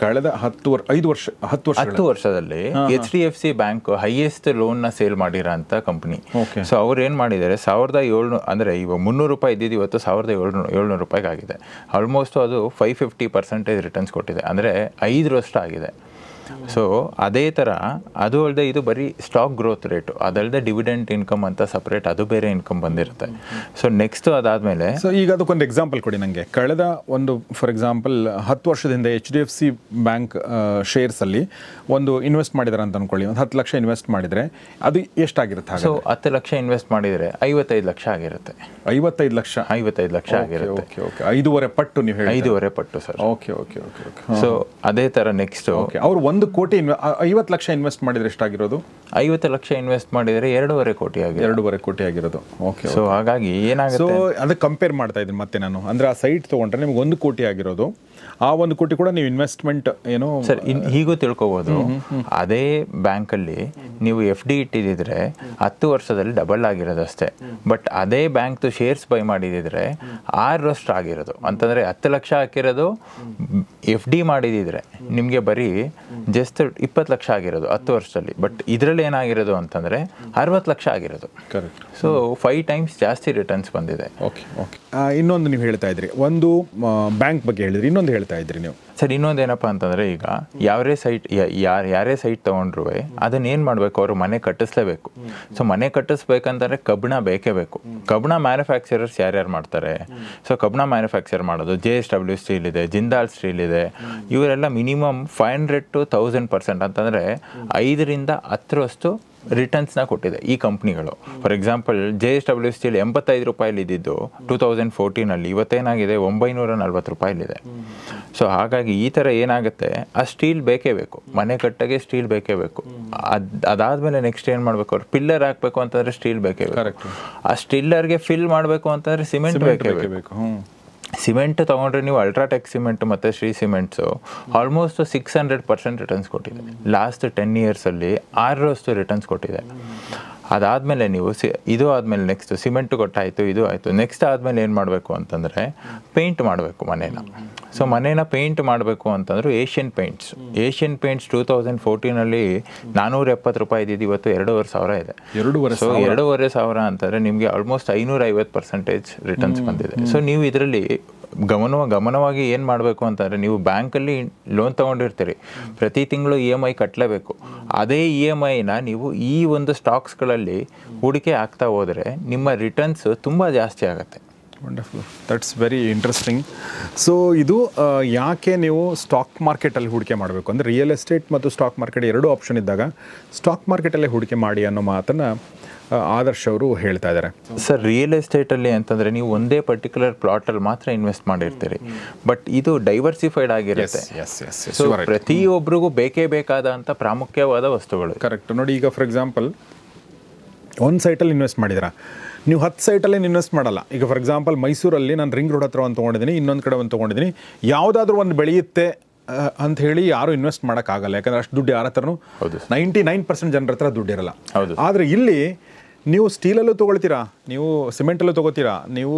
ಕಳೆದ 10 ವರ್ಷದಲ್ಲಿ HDFC ಬ್ಯಾಂಕ್ ಹೈಯೆಸ್ಟ್ ಲೋನ್ನ ಸೇಲ್ ಮಾಡಿರೋ ಅಂತ ಕಂಪ್ನಿ. ಸೊ ಅವ್ರು ಏನು ಮಾಡಿದ್ದಾರೆ, 1700 ಅಂದರೆ ಇವಾಗ ₹300 ಇದ್ದಿದ್ದು ಇವತ್ತು ₹1700 ಆಗಿದೆ. ಆಲ್ಮೋಸ್ಟ್ ಅದು 550% ರಿಟರ್ನ್ಸ್ ಕೊಟ್ಟಿದೆ, ಅಂದರೆ 5 ವರ್ಷ ಆಗಿದೆ. ಸೊ ಅದೇ ಥರ ಅದು ಅಲ್ಲದೆ ಇದು ಬರೀ ಸ್ಟಾಕ್ ಗ್ರೋತ್ ರೇಟು, ಅದಲ್ಲದೆ ಡಿವಿಡೆಂಟ್ ಇನ್ಕಮ್ ಅಂತ ಸಪ್ರೇಟ್ ಅದು ಬೇರೆ ಇನ್ಕಮ್ ಬಂದಿರುತ್ತೆ. ಸೊ ನೆಕ್ಸ್ಟ್ ಅದಾದಮೇಲೆ ಸೊ ಈಗ ಅದಕ್ಕೊಂದು ಎಕ್ಸಾಂಪಲ್ ಕೊಡಿ ನನಗೆ. ಕಳೆದ ಒಂದು ಫಾರ್ ಎಕ್ಸಾಂಪಲ್ 10 ವರ್ಷದಿಂದ HDFC ಬ್ಯಾಂಕ್ ಶೇರ್ಸಲ್ಲಿ ಒಂದು ಇನ್ವೆಸ್ಟ್ ಮಾಡಿದಾರೆ ಅಂತ ಅಂದ್ಕೊಳ್ಳಿ. ಒಂದು 10 ಲಕ್ಷ ಇನ್ವೆಸ್ಟ್ ಮಾಡಿದರೆ ಅದು ಎಷ್ಟಾಗಿರುತ್ತೆ? ಸೊ 10 ಲಕ್ಷ ಇನ್ವೆಸ್ಟ್ ಮಾಡಿದರೆ 55 ಲಕ್ಷ ಆಗಿರುತ್ತೆ. 55 ಲಕ್ಷ ಆಗಿರುತ್ತೆ. ಓಕೆ, 5.5 ಪಟ್ಟು ನೀವು ಹೇಳಿ. 5.5 ಪಟ್ಟು ಸರ್. ಓಕೆ. ಸೊ ಅದೇ ಥರ ನೆಕ್ಸ್ಟ್ ಅವರು 1 ಕೋಟಿ 50 ಲಕ್ಷ ಇನ್ವೆಸ್ಟ್ ಮಾಡಿದರೆ ಎಷ್ಟಾಗಿರೋದು? 50 ಲಕ್ಷ ಇನ್ವೆಸ್ಟ್ ಮಾಡಿದರೆ 2.5 ಕೋಟಿ ಆಗಿದೆ. 2.5 ಕೋಟಿ ಆಗಿರೋದು. ಓಕೆ. ಸೊ ಹಾಗಾಗಿ ಏನಾಗುತ್ತೆ, ಸೊ ಅದಕ್ಕೆ ಕಂಪೇರ್ ಮಾಡ್ತಾ ಇದ್ದೀನಿ ಮತ್ತೆ ನಾನು. ಅಂದರೆ ಆ ಸೈಟ್ ತೊಗೊಂಡ್ರೆ ನಿಮ್ಗೆ 1 ಕೋಟಿ ಆಗಿರೋದು, ಆ 1 ಕೋಟಿ ಕೂಡ ನೀವು ಇನ್ವೆಸ್ಟ್ಮೆಂಟ್ ಏನೋ ಸರ್ ಹೀಗೂ ತಿಳ್ಕೊಬೋದು. ಅದೇ ಬ್ಯಾಂಕಲ್ಲಿ ನೀವು FD ಇಟ್ಟಿದ್ದಿದ್ರೆ 10 ವರ್ಷದಲ್ಲಿ ಡಬಲ್ ಆಗಿರೋದಷ್ಟೇ. ಬಟ್ ಅದೇ ಬ್ಯಾಂಕ್ದು ಶೇರ್ಸ್ ಬೈ ಮಾಡಿದಿದ್ರೆ 6 ವರ್ಷ ಆಗಿರೋದು. ಅಂತಂದರೆ 10 ಲಕ್ಷ ಹಾಕಿರೋದು FD ಮಾಡಿದಿದ್ರೆ ನಿಮಗೆ ಬರೀ ಜಸ್ಟ್ 20 ಲಕ್ಷ ಆಗಿರೋದು 10 ವರ್ಷದಲ್ಲಿ. ಬಟ್ ಇದರಲ್ಲಿ ಏನಾಗಿರೋದು ಅಂತಂದರೆ 60 ಲಕ್ಷ ಆಗಿರೋದು. ಕರೆಕ್ಟ್. ಸೊ 5 times ಜಾಸ್ತಿ ರಿಟರ್ನ್ಸ್ ಬಂದಿದೆ. ಓಕೆ. ಇನ್ನೊಂದು ನೀವು ಹೇಳ್ತಾ ಇದ್ರಿ, ಒಂದು ಬ್ಯಾಂಕ್ ಬಗ್ಗೆ ಹೇಳಿದ್ರಿ, ಇನ್ನೊಂದು ಹೇಳ್ತಾ ಇದ್ರಿ ನೀವು. ಸರ್ ಇನ್ನೊಂದೇನಪ್ಪ ಅಂತಂದರೆ ಈಗ ಯಾರೇ ಸೈಟ್ ತೊಗೊಂಡ್ರು ಅದನ್ನೇನು ಮಾಡಬೇಕು, ಅವರು ಮನೆ ಕಟ್ಟಿಸ್ಲೇಬೇಕು. ಸೊ ಮನೆ ಕಟ್ಟಿಸ್ಬೇಕಂತಂದರೆ ಕಬ್ಬಣ ಬೇಕೇ ಬೇಕು. ಕಬ್ಬಣ ಮ್ಯಾನುಫ್ಯಾಕ್ಚರರ್ಸ್ ಯಾರ್ಯಾರು ಮಾಡ್ತಾರೆ? ಸೊ ಕಬ್ಬಣ ಮ್ಯಾನುಫ್ಯಾಕ್ಚರ್ ಮಾಡೋದು JSW ಸ್ಟೀಲ್ ಇದೆ, ಜಿಂದಾಲ್ ಸ್ಟೀಲ್ ಇದೆ. ಇವರೆಲ್ಲ ಮಿನಿಮಮ್ 500 to 1000% ಅಂತಂದರೆ 5ರಿಂದ 10ರಷ್ಟು ರಿಟರ್ನ್ಸ್ನ ಕೊಟ್ಟಿದೆ ಈ ಕಂಪ್ನಿಗಳು. ಫಾರ್ ಎಕ್ಸಾಂಪಲ್ JSW ಸ್ಟೀಲ್ 85 ರೂಪಾಯಿಲಿ ಇದ್ದಿದ್ದು 2014 ಇವತ್ತೇನಾಗಿದೆ 940 ರೂಪಾಯಿಲಿದೆ. ಸೊ ಹಾಗಾಗಿ ಈ ಥರ ಏನಾಗುತ್ತೆ, ಆ ಸ್ಟೀಲ್ ಬೇಕೇ ಬೇಕು, ಮನೆ ಕಟ್ಟಗೆ ಸ್ಟೀಲ್ ಬೇಕೇ ಬೇಕು. ಅದಾದಮೇಲೆ ನೆಕ್ಸ್ಟ್ ಏನು ಮಾಡಬೇಕು, ಅವ್ರು ಪಿಲ್ಲರ್ ಹಾಕಬೇಕು ಅಂತಂದರೆ ಸ್ಟೀಲ್ ಬೇಕೇ ಬೇಕು. ಆ ಸ್ಟಿಲ್ಲರ್ಗೆ ಫಿಲ್ ಮಾಡಬೇಕು ಅಂತಂದರೆ ಸಿಮೆಂಟ್ ಬೇಕೇ ಬೇಕು. ಸಿಮೆಂಟ್ ತೊಗೊಂಡ್ರೆ ನೀವು ಅಲ್ಟ್ರಾಟೆಕ್ ಸಿಮೆಂಟ್ ಮತ್ತು ಶ್ರೀ ಸಿಮೆಂಟ್ಸು ಆಲ್ಮೋಸ್ಟ್ 600% ರಿಟರ್ನ್ಸ್ ಕೊಟ್ಟಿದೆ. ಲಾಸ್ಟ್ 10 ಇಯರ್ಸಲ್ಲಿ 6ರಷ್ಟು ರಿಟರ್ನ್ಸ್ ಕೊಟ್ಟಿದೆ. ಅದಾದಮೇಲೆ ನೀವು ಇದು ಆದಮೇಲೆ ನೆಕ್ಸ್ಟ್ ಸಿಮೆಂಟು ಕೊಟ್ಟಾಯಿತು, ಇದು ಆಯಿತು. ನೆಕ್ಸ್ಟ್ ಆದಮೇಲೆ ಏನು ಮಾಡಬೇಕು ಅಂತಂದರೆ ಪೇಂಟ್ ಮಾಡಬೇಕು ಮನೇನ. ಸೊ ಮನೇನ ಪೇಂಟ್ ಮಾಡಬೇಕು ಅಂತಂದ್ರೆ ಏಷ್ಯನ್ ಪೇಂಟ್ಸ್ 2014 470 ರೂಪಾಯಿ ಇದ್ದಿದ್ದು ಇವತ್ತು 2,500 ಇದೆ. ಸೊ 2,500 ಅಂತಂದರೆ ನಿಮಗೆ ಆಲ್ಮೋಸ್ಟ್ 550% ರಿಟರ್ನ್ಸ್ ಬಂದಿದೆ. ಸೊ ನೀವು ಇದರಲ್ಲಿ ಗಮನವಾಗಿ ಏನು ಮಾಡಬೇಕು ಅಂತಂದರೆ, ನೀವು ಬ್ಯಾಂಕಲ್ಲಿ ಲೋನ್ ತೊಗೊಂಡಿರ್ತೀರಿ, ಪ್ರತಿ ತಿಂಗಳು EMI ಕಟ್ಟಲೇಬೇಕು. ಅದೇ EMIನ ನೀವು ಈ ಒಂದು ಸ್ಟಾಕ್ಸ್ಗಳಲ್ಲಿ ಹೂಡಿಕೆ ಆಗ್ತಾ ಹೋದರೆ ನಿಮ್ಮ ರಿಟರ್ನ್ಸ್ ತುಂಬ ಜಾಸ್ತಿ ಆಗುತ್ತೆ. Wonderful, that's very interesting. So ಇದು ಯಾಕೆ ನೀವು ಸ್ಟಾಕ್ ಮಾರ್ಕೆಟಲ್ಲಿ ಹೂಡಿಕೆ ಮಾಡಬೇಕು ಅಂದರೆ, ರಿಯಲ್ ಎಸ್ಟೇಟ್ ಮತ್ತು ಸ್ಟಾಕ್ ಮಾರ್ಕೆಟ್ 2 ಆಪ್ಷನ್ ಇದ್ದಾಗ ಸ್ಟಾಕ್ ಮಾರ್ಕೆಟಲ್ಲೇ ಹೂಡಿಕೆ ಮಾಡಿ ಅನ್ನೋ ಮಾತನ್ನು ಆದರ್ಶ್ ಅವರು ಹೇಳ್ತಾ ಇದ್ದಾರೆ. ಸರ್ ರಿಯಲ್ ಎಸ್ಟೇಟಲ್ಲಿ ಅಂತಂದರೆ ನೀವು ಒಂದೇ ಪರ್ಟಿಕ್ಯುಲರ್ ಪ್ಲಾಟಲ್ಲಿ ಮಾತ್ರ ಇನ್ವೆಸ್ಟ್ ಮಾಡಿರ್ತೀರಿ, ಬಟ್ ಇದು ಡೈವರ್ಸಿಫೈಡ್ ಆಗಿರುತ್ತೆ. ಸೊ ಪ್ರತಿಯೊಬ್ಬರಿಗೂ ಬೇಕೇ ಬೇಕಾದಂಥ ಪ್ರಾಮುಖ್ಯವಾದ ವಸ್ತುಗಳು. ಕರೆಕ್ಟ್. ನೋಡಿ, ಈಗ ಫಾರ್ ಎಕ್ಸಾಂಪಲ್ ಒಂದು ಸೈಟಲ್ಲಿ ಇನ್ವೆಸ್ಟ್ ಮಾಡಿದ್ದೀರಾ, ನೀವು 10 ಸೈಟಲ್ಲೇ ಇನ್ವೆಸ್ಟ್ ಮಾಡಲ್ಲ. ಈಗ ಫಾರ್ ಎಕ್ಸಾಂಪಲ್ ಮೈಸೂರಲ್ಲಿ ನಾನು ರಿಂಗ್ ರೋಡ್ ಹತ್ರ ಒಂದು ತೊಗೊಂಡಿದ್ದೀನಿ, ಇನ್ನೊಂದು ಕಡೆ ಒಂದು ತೊಗೊಂಡಿದ್ದೀನಿ. ಯಾವುದಾದ್ರೂ ಒಂದು ಬೆಳೆಯುತ್ತೆ ಅಂತ ಹೇಳಿ ಯಾರು ಇನ್ವೆಸ್ಟ್ ಮಾಡೋಕ್ಕಾಗಲ್ಲ, ಯಾಕಂದರೆ ಅಷ್ಟು ದುಡ್ಡು ಯಾರ ಹತ್ರನೂ 99% ಜನರ ಹತ್ರ ದುಡ್ಡಿರಲ್ಲ. ಆದರೆ ಇಲ್ಲಿ ನೀವು ಸ್ಟೀಲಲ್ಲೂ ತೊಗೊಳ್ತೀರಾ, ನೀವು ಸಿಮೆಂಟಲ್ಲೂ ತೊಗೋತೀರಾ, ನೀವು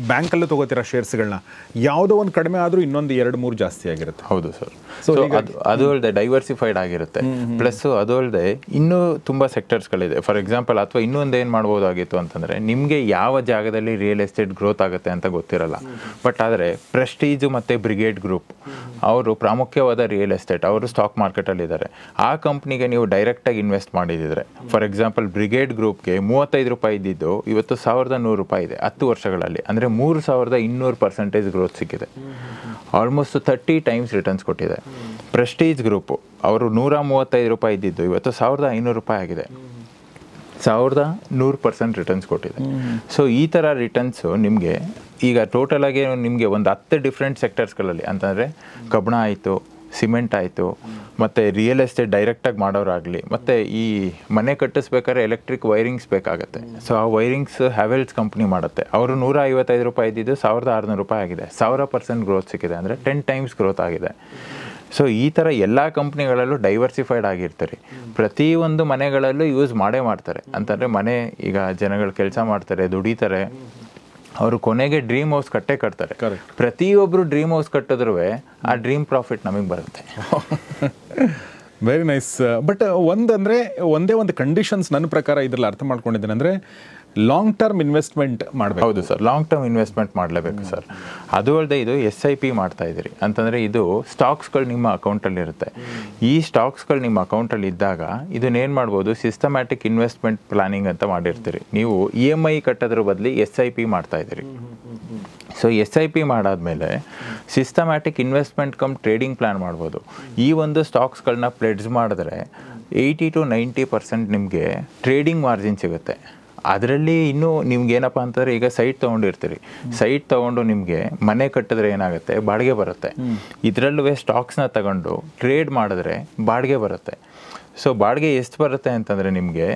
ಬ್ಯಾಂಕಲ್ಲೂ ತೊಗೋತೀರಾ ಶೇರ್ಸ್ಗಳನ್ನ. ಯಾವುದೋ ಒಂದು ಕಡಿಮೆ ಆದರೂ ಇನ್ನೊಂದು 2-3 ಜಾಸ್ತಿ ಆಗಿರುತ್ತೆ. ಹೌದು ಸರ್. ಸೊ ಅದು ಅಲ್ಲದೆ ಡೈವರ್ಸಿಫೈಡ್ ಆಗಿರುತ್ತೆ. ಪ್ಲಸ್ ಅದು ಅಲ್ಲದೆ ಇನ್ನೂ ತುಂಬ ಸೆಕ್ಟರ್ಸ್ಗಳಿದೆ. ಫಾರ್ ಎಕ್ಸಾಂಪಲ್ ಅಥವಾ ಇನ್ನೊಂದು ಏನು ಮಾಡ್ಬೋದಾಗಿತ್ತು ಅಂತಂದರೆ, ನಿಮಗೆ ಯಾವ ಜಾಗದಲ್ಲಿ ರಿಯಲ್ ಎಸ್ಟೇಟ್ ಗ್ರೋತ್ ಆಗುತ್ತೆ ಅಂತ ಗೊತ್ತಿರಲ್ಲ, ಬಟ್ ಆದರೆ ಪ್ರೆಸ್ಟೀಜು ಮತ್ತು ಬ್ರಿಗೇಡ್ ಗ್ರೂಪ್ ಅವರು ಪ್ರಾಮುಖ್ಯವಾದ ರಿಯಲ್ ಎಸ್ಟೇಟ್, ಅವರು ಸ್ಟಾಕ್ ಮಾರ್ಕೆಟಲ್ಲಿದ್ದಾರೆ. ಆ ಕಂಪ್ನಿಗೆ ನೀವು ಡೈರೆಕ್ಟಾಗಿ ಇನ್ವೆಸ್ಟ್ ಮಾಡಿದಿದ್ರೆ, ಫಾರ್ ಎಕ್ಸಾಂಪಲ್ ಬ್ರಿಗೇಡ್ ಗ್ರೂಪ್ಗೆ 35 ರೂಪಾಯಿ ಇದ್ದಿದ್ದು ಇವತ್ತು 1,100 ರೂಪಾಯಿ ಇದೆ 10 ವರ್ಷಗಳಲ್ಲಿ. ಅಂದರೆ 3,200% ಗ್ರೋತ್ ಸಿಕ್ಕಿದೆ. ಆಲ್ಮೋಸ್ಟ್ 30 ಟೈಮ್ಸ್ ರಿಟರ್ನ್ಸ್ ಕೊಟ್ಟಿದೆ. ಪ್ರೆಸ್ಟೀಜ್ ಗ್ರೂಪು ಅವರು 135 ರೂಪಾಯಿ ಇದ್ದಿದ್ದು ಇವತ್ತು 1,500 ರೂಪಾಯಿ ಆಗಿದೆ. 1,100% ರಿಟರ್ನ್ಸ್ ಕೊಟ್ಟಿದೆ. ಸೊ ಈ ಥರ ರಿಟರ್ನ್ಸು ನಿಮಗೆ ಈಗ ಟೋಟಲಾಗಿ ನಿಮಗೆ ಒಂದು 10 ಡಿಫ್ರೆಂಟ್ ಸೆಕ್ಟರ್ಸ್ಗಳಲ್ಲಿ ಅಂತಂದರೆ ಕಬ್ಬಣ ಆಯಿತು, ಸಿಮೆಂಟ್ ಆಯಿತು, ಮತ್ತು ರಿಯಲ್ ಎಸ್ಟೇಟ್ ಡೈರೆಕ್ಟಾಗಿ ಮಾಡೋರಾಗಲಿ, ಮತ್ತು ಈ ಮನೆ ಕಟ್ಟಿಸ್ಬೇಕಾದ್ರೆ ಎಲೆಕ್ಟ್ರಿಕ್ ವೈರಿಂಗ್ಸ್ ಬೇಕಾಗುತ್ತೆ. ಸೊ ಆ ವೈರಿಂಗ್ಸ್ ಹ್ಯಾವೆಲ್ಸ್ ಕಂಪ್ನಿ ಮಾಡುತ್ತೆ. ಅವರು 155 ರೂಪಾಯಿ ಇದ್ದಿದ್ದು 1,600 ರೂಪಾಯಿ ಆಗಿದೆ. 1,000% ಗ್ರೋತ್ ಸಿಕ್ಕಿದೆ, ಅಂದರೆ 10 ಟೈಮ್ಸ್ ಗ್ರೋತ್ ಆಗಿದೆ. ಸೊ ಈ ಥರ ಎಲ್ಲ ಕಂಪ್ನಿಗಳಲ್ಲೂ ಡೈವರ್ಸಿಫೈಡ್ ಆಗಿರ್ತಾರೆ. ಪ್ರತಿಯೊಂದು ಮನೆಗಳಲ್ಲೂ ಯೂಸ್ ಮಾಡೇ ಮಾಡ್ತಾರೆ. ಅಂತಂದರೆ ಮನೆ ಈಗ ಜನಗಳು ಕೆಲಸ ಮಾಡ್ತಾರೆ, ದುಡಿತಾರೆ, ಅವರು ಕೊನೆಗೆ ಡ್ರೀಮ್ ಹೌಸ್ ಕಟ್ತಾರೆ. ಪ್ರತಿಯೊಬ್ಬರು ಡ್ರೀಮ್ ಹೌಸ್ ಕಟ್ಟಿದ್ರೂ ಆ ಡ್ರೀಮ್ ಪ್ರಾಫಿಟ್ ನಮಗೆ ಬರುತ್ತೆ. Very nice. ಬಟ್ ಒಂದೇ ಒಂದು ಕಂಡೀಷನ್ಸ್ ನನ್ನ ಪ್ರಕಾರ ಇದರಲ್ಲಿ ಅರ್ಥ ಮಾಡ್ಕೊಂಡಿದ್ದೇನೆ ಅಂದರೆ, ಲಾಂಗ್ ಟರ್ಮ್ ಇನ್ವೆಸ್ಟ್ಮೆಂಟ್ ಮಾಡಬೇಕು. ಹೌದು ಸರ್, ಲಾಂಗ್ ಟರ್ಮ್ ಇನ್ವೆಸ್ಟ್ಮೆಂಟ್ ಮಾಡಲೇಬೇಕು ಸರ್. ಅದು ಅಲ್ಲದೆ ಇದು SIP ಮಾಡ್ತಾ ಇದ್ದೀರಿ ಅಂತಂದರೆ, ಇದು ಸ್ಟಾಕ್ಸ್ಗಳು ನಿಮ್ಮ ಅಕೌಂಟಲ್ಲಿ ಇರುತ್ತೆ. ಈ ಸ್ಟಾಕ್ಸ್ಗಳು ನಿಮ್ಮ ಅಕೌಂಟಲ್ಲಿ ಇದ್ದಾಗ ಇದನ್ನೇನು ಮಾಡ್ಬೋದು, ಸಿಸ್ಟಮ್ಯಾಟಿಕ್ ಇನ್ವೆಸ್ಟ್ಮೆಂಟ್ ಪ್ಲಾನಿಂಗ್ ಅಂತ ಮಾಡಿರ್ತೀರಿ. ನೀವು EMI ಕಟ್ಟೋದ್ರ ಬದಲು SIP ಮಾಡ್ತಾ ಇದ್ದೀರಿ. ಸೊ SIP ಮಾಡಾದ್ಮೇಲೆ systematic investment come trading plan ಮಾಡ್ಬೋದು. ಈ ಒಂದು ಸ್ಟಾಕ್ಸ್ಗಳನ್ನ ಪ್ಲೆಡ್ಜ್ ಮಾಡಿದ್ರೆ 80 to 90% ನಿಮಗೆ ಟ್ರೇಡಿಂಗ್ ಮಾರ್ಜಿನ್ ಸಿಗುತ್ತೆ. ಅದರಲ್ಲಿ ಇನ್ನೂ ನಿಮ್ಗೇನಪ್ಪ ಅಂತಂದರೆ, ಈಗ ಸೈಟ್ ತೊಗೊಂಡಿರ್ತೀರಿ, ಸೈಟ್ ತೊಗೊಂಡು ನಿಮಗೆ ಮನೆ ಕಟ್ಟಿದ್ರೆ ಏನಾಗುತ್ತೆ, ಬಾಡಿಗೆ ಬರುತ್ತೆ. ಇದರಲ್ಲೂ ಸ್ಟಾಕ್ಸ್ನ ತಗೊಂಡು ಟ್ರೇಡ್ ಮಾಡಿದ್ರೆ ಬಾಡಿಗೆ ಬರುತ್ತೆ. ಸೊ ಬಾಡಿಗೆ ಎಷ್ಟು ಬರುತ್ತೆ ಅಂತಂದರೆ, ನಿಮಗೆ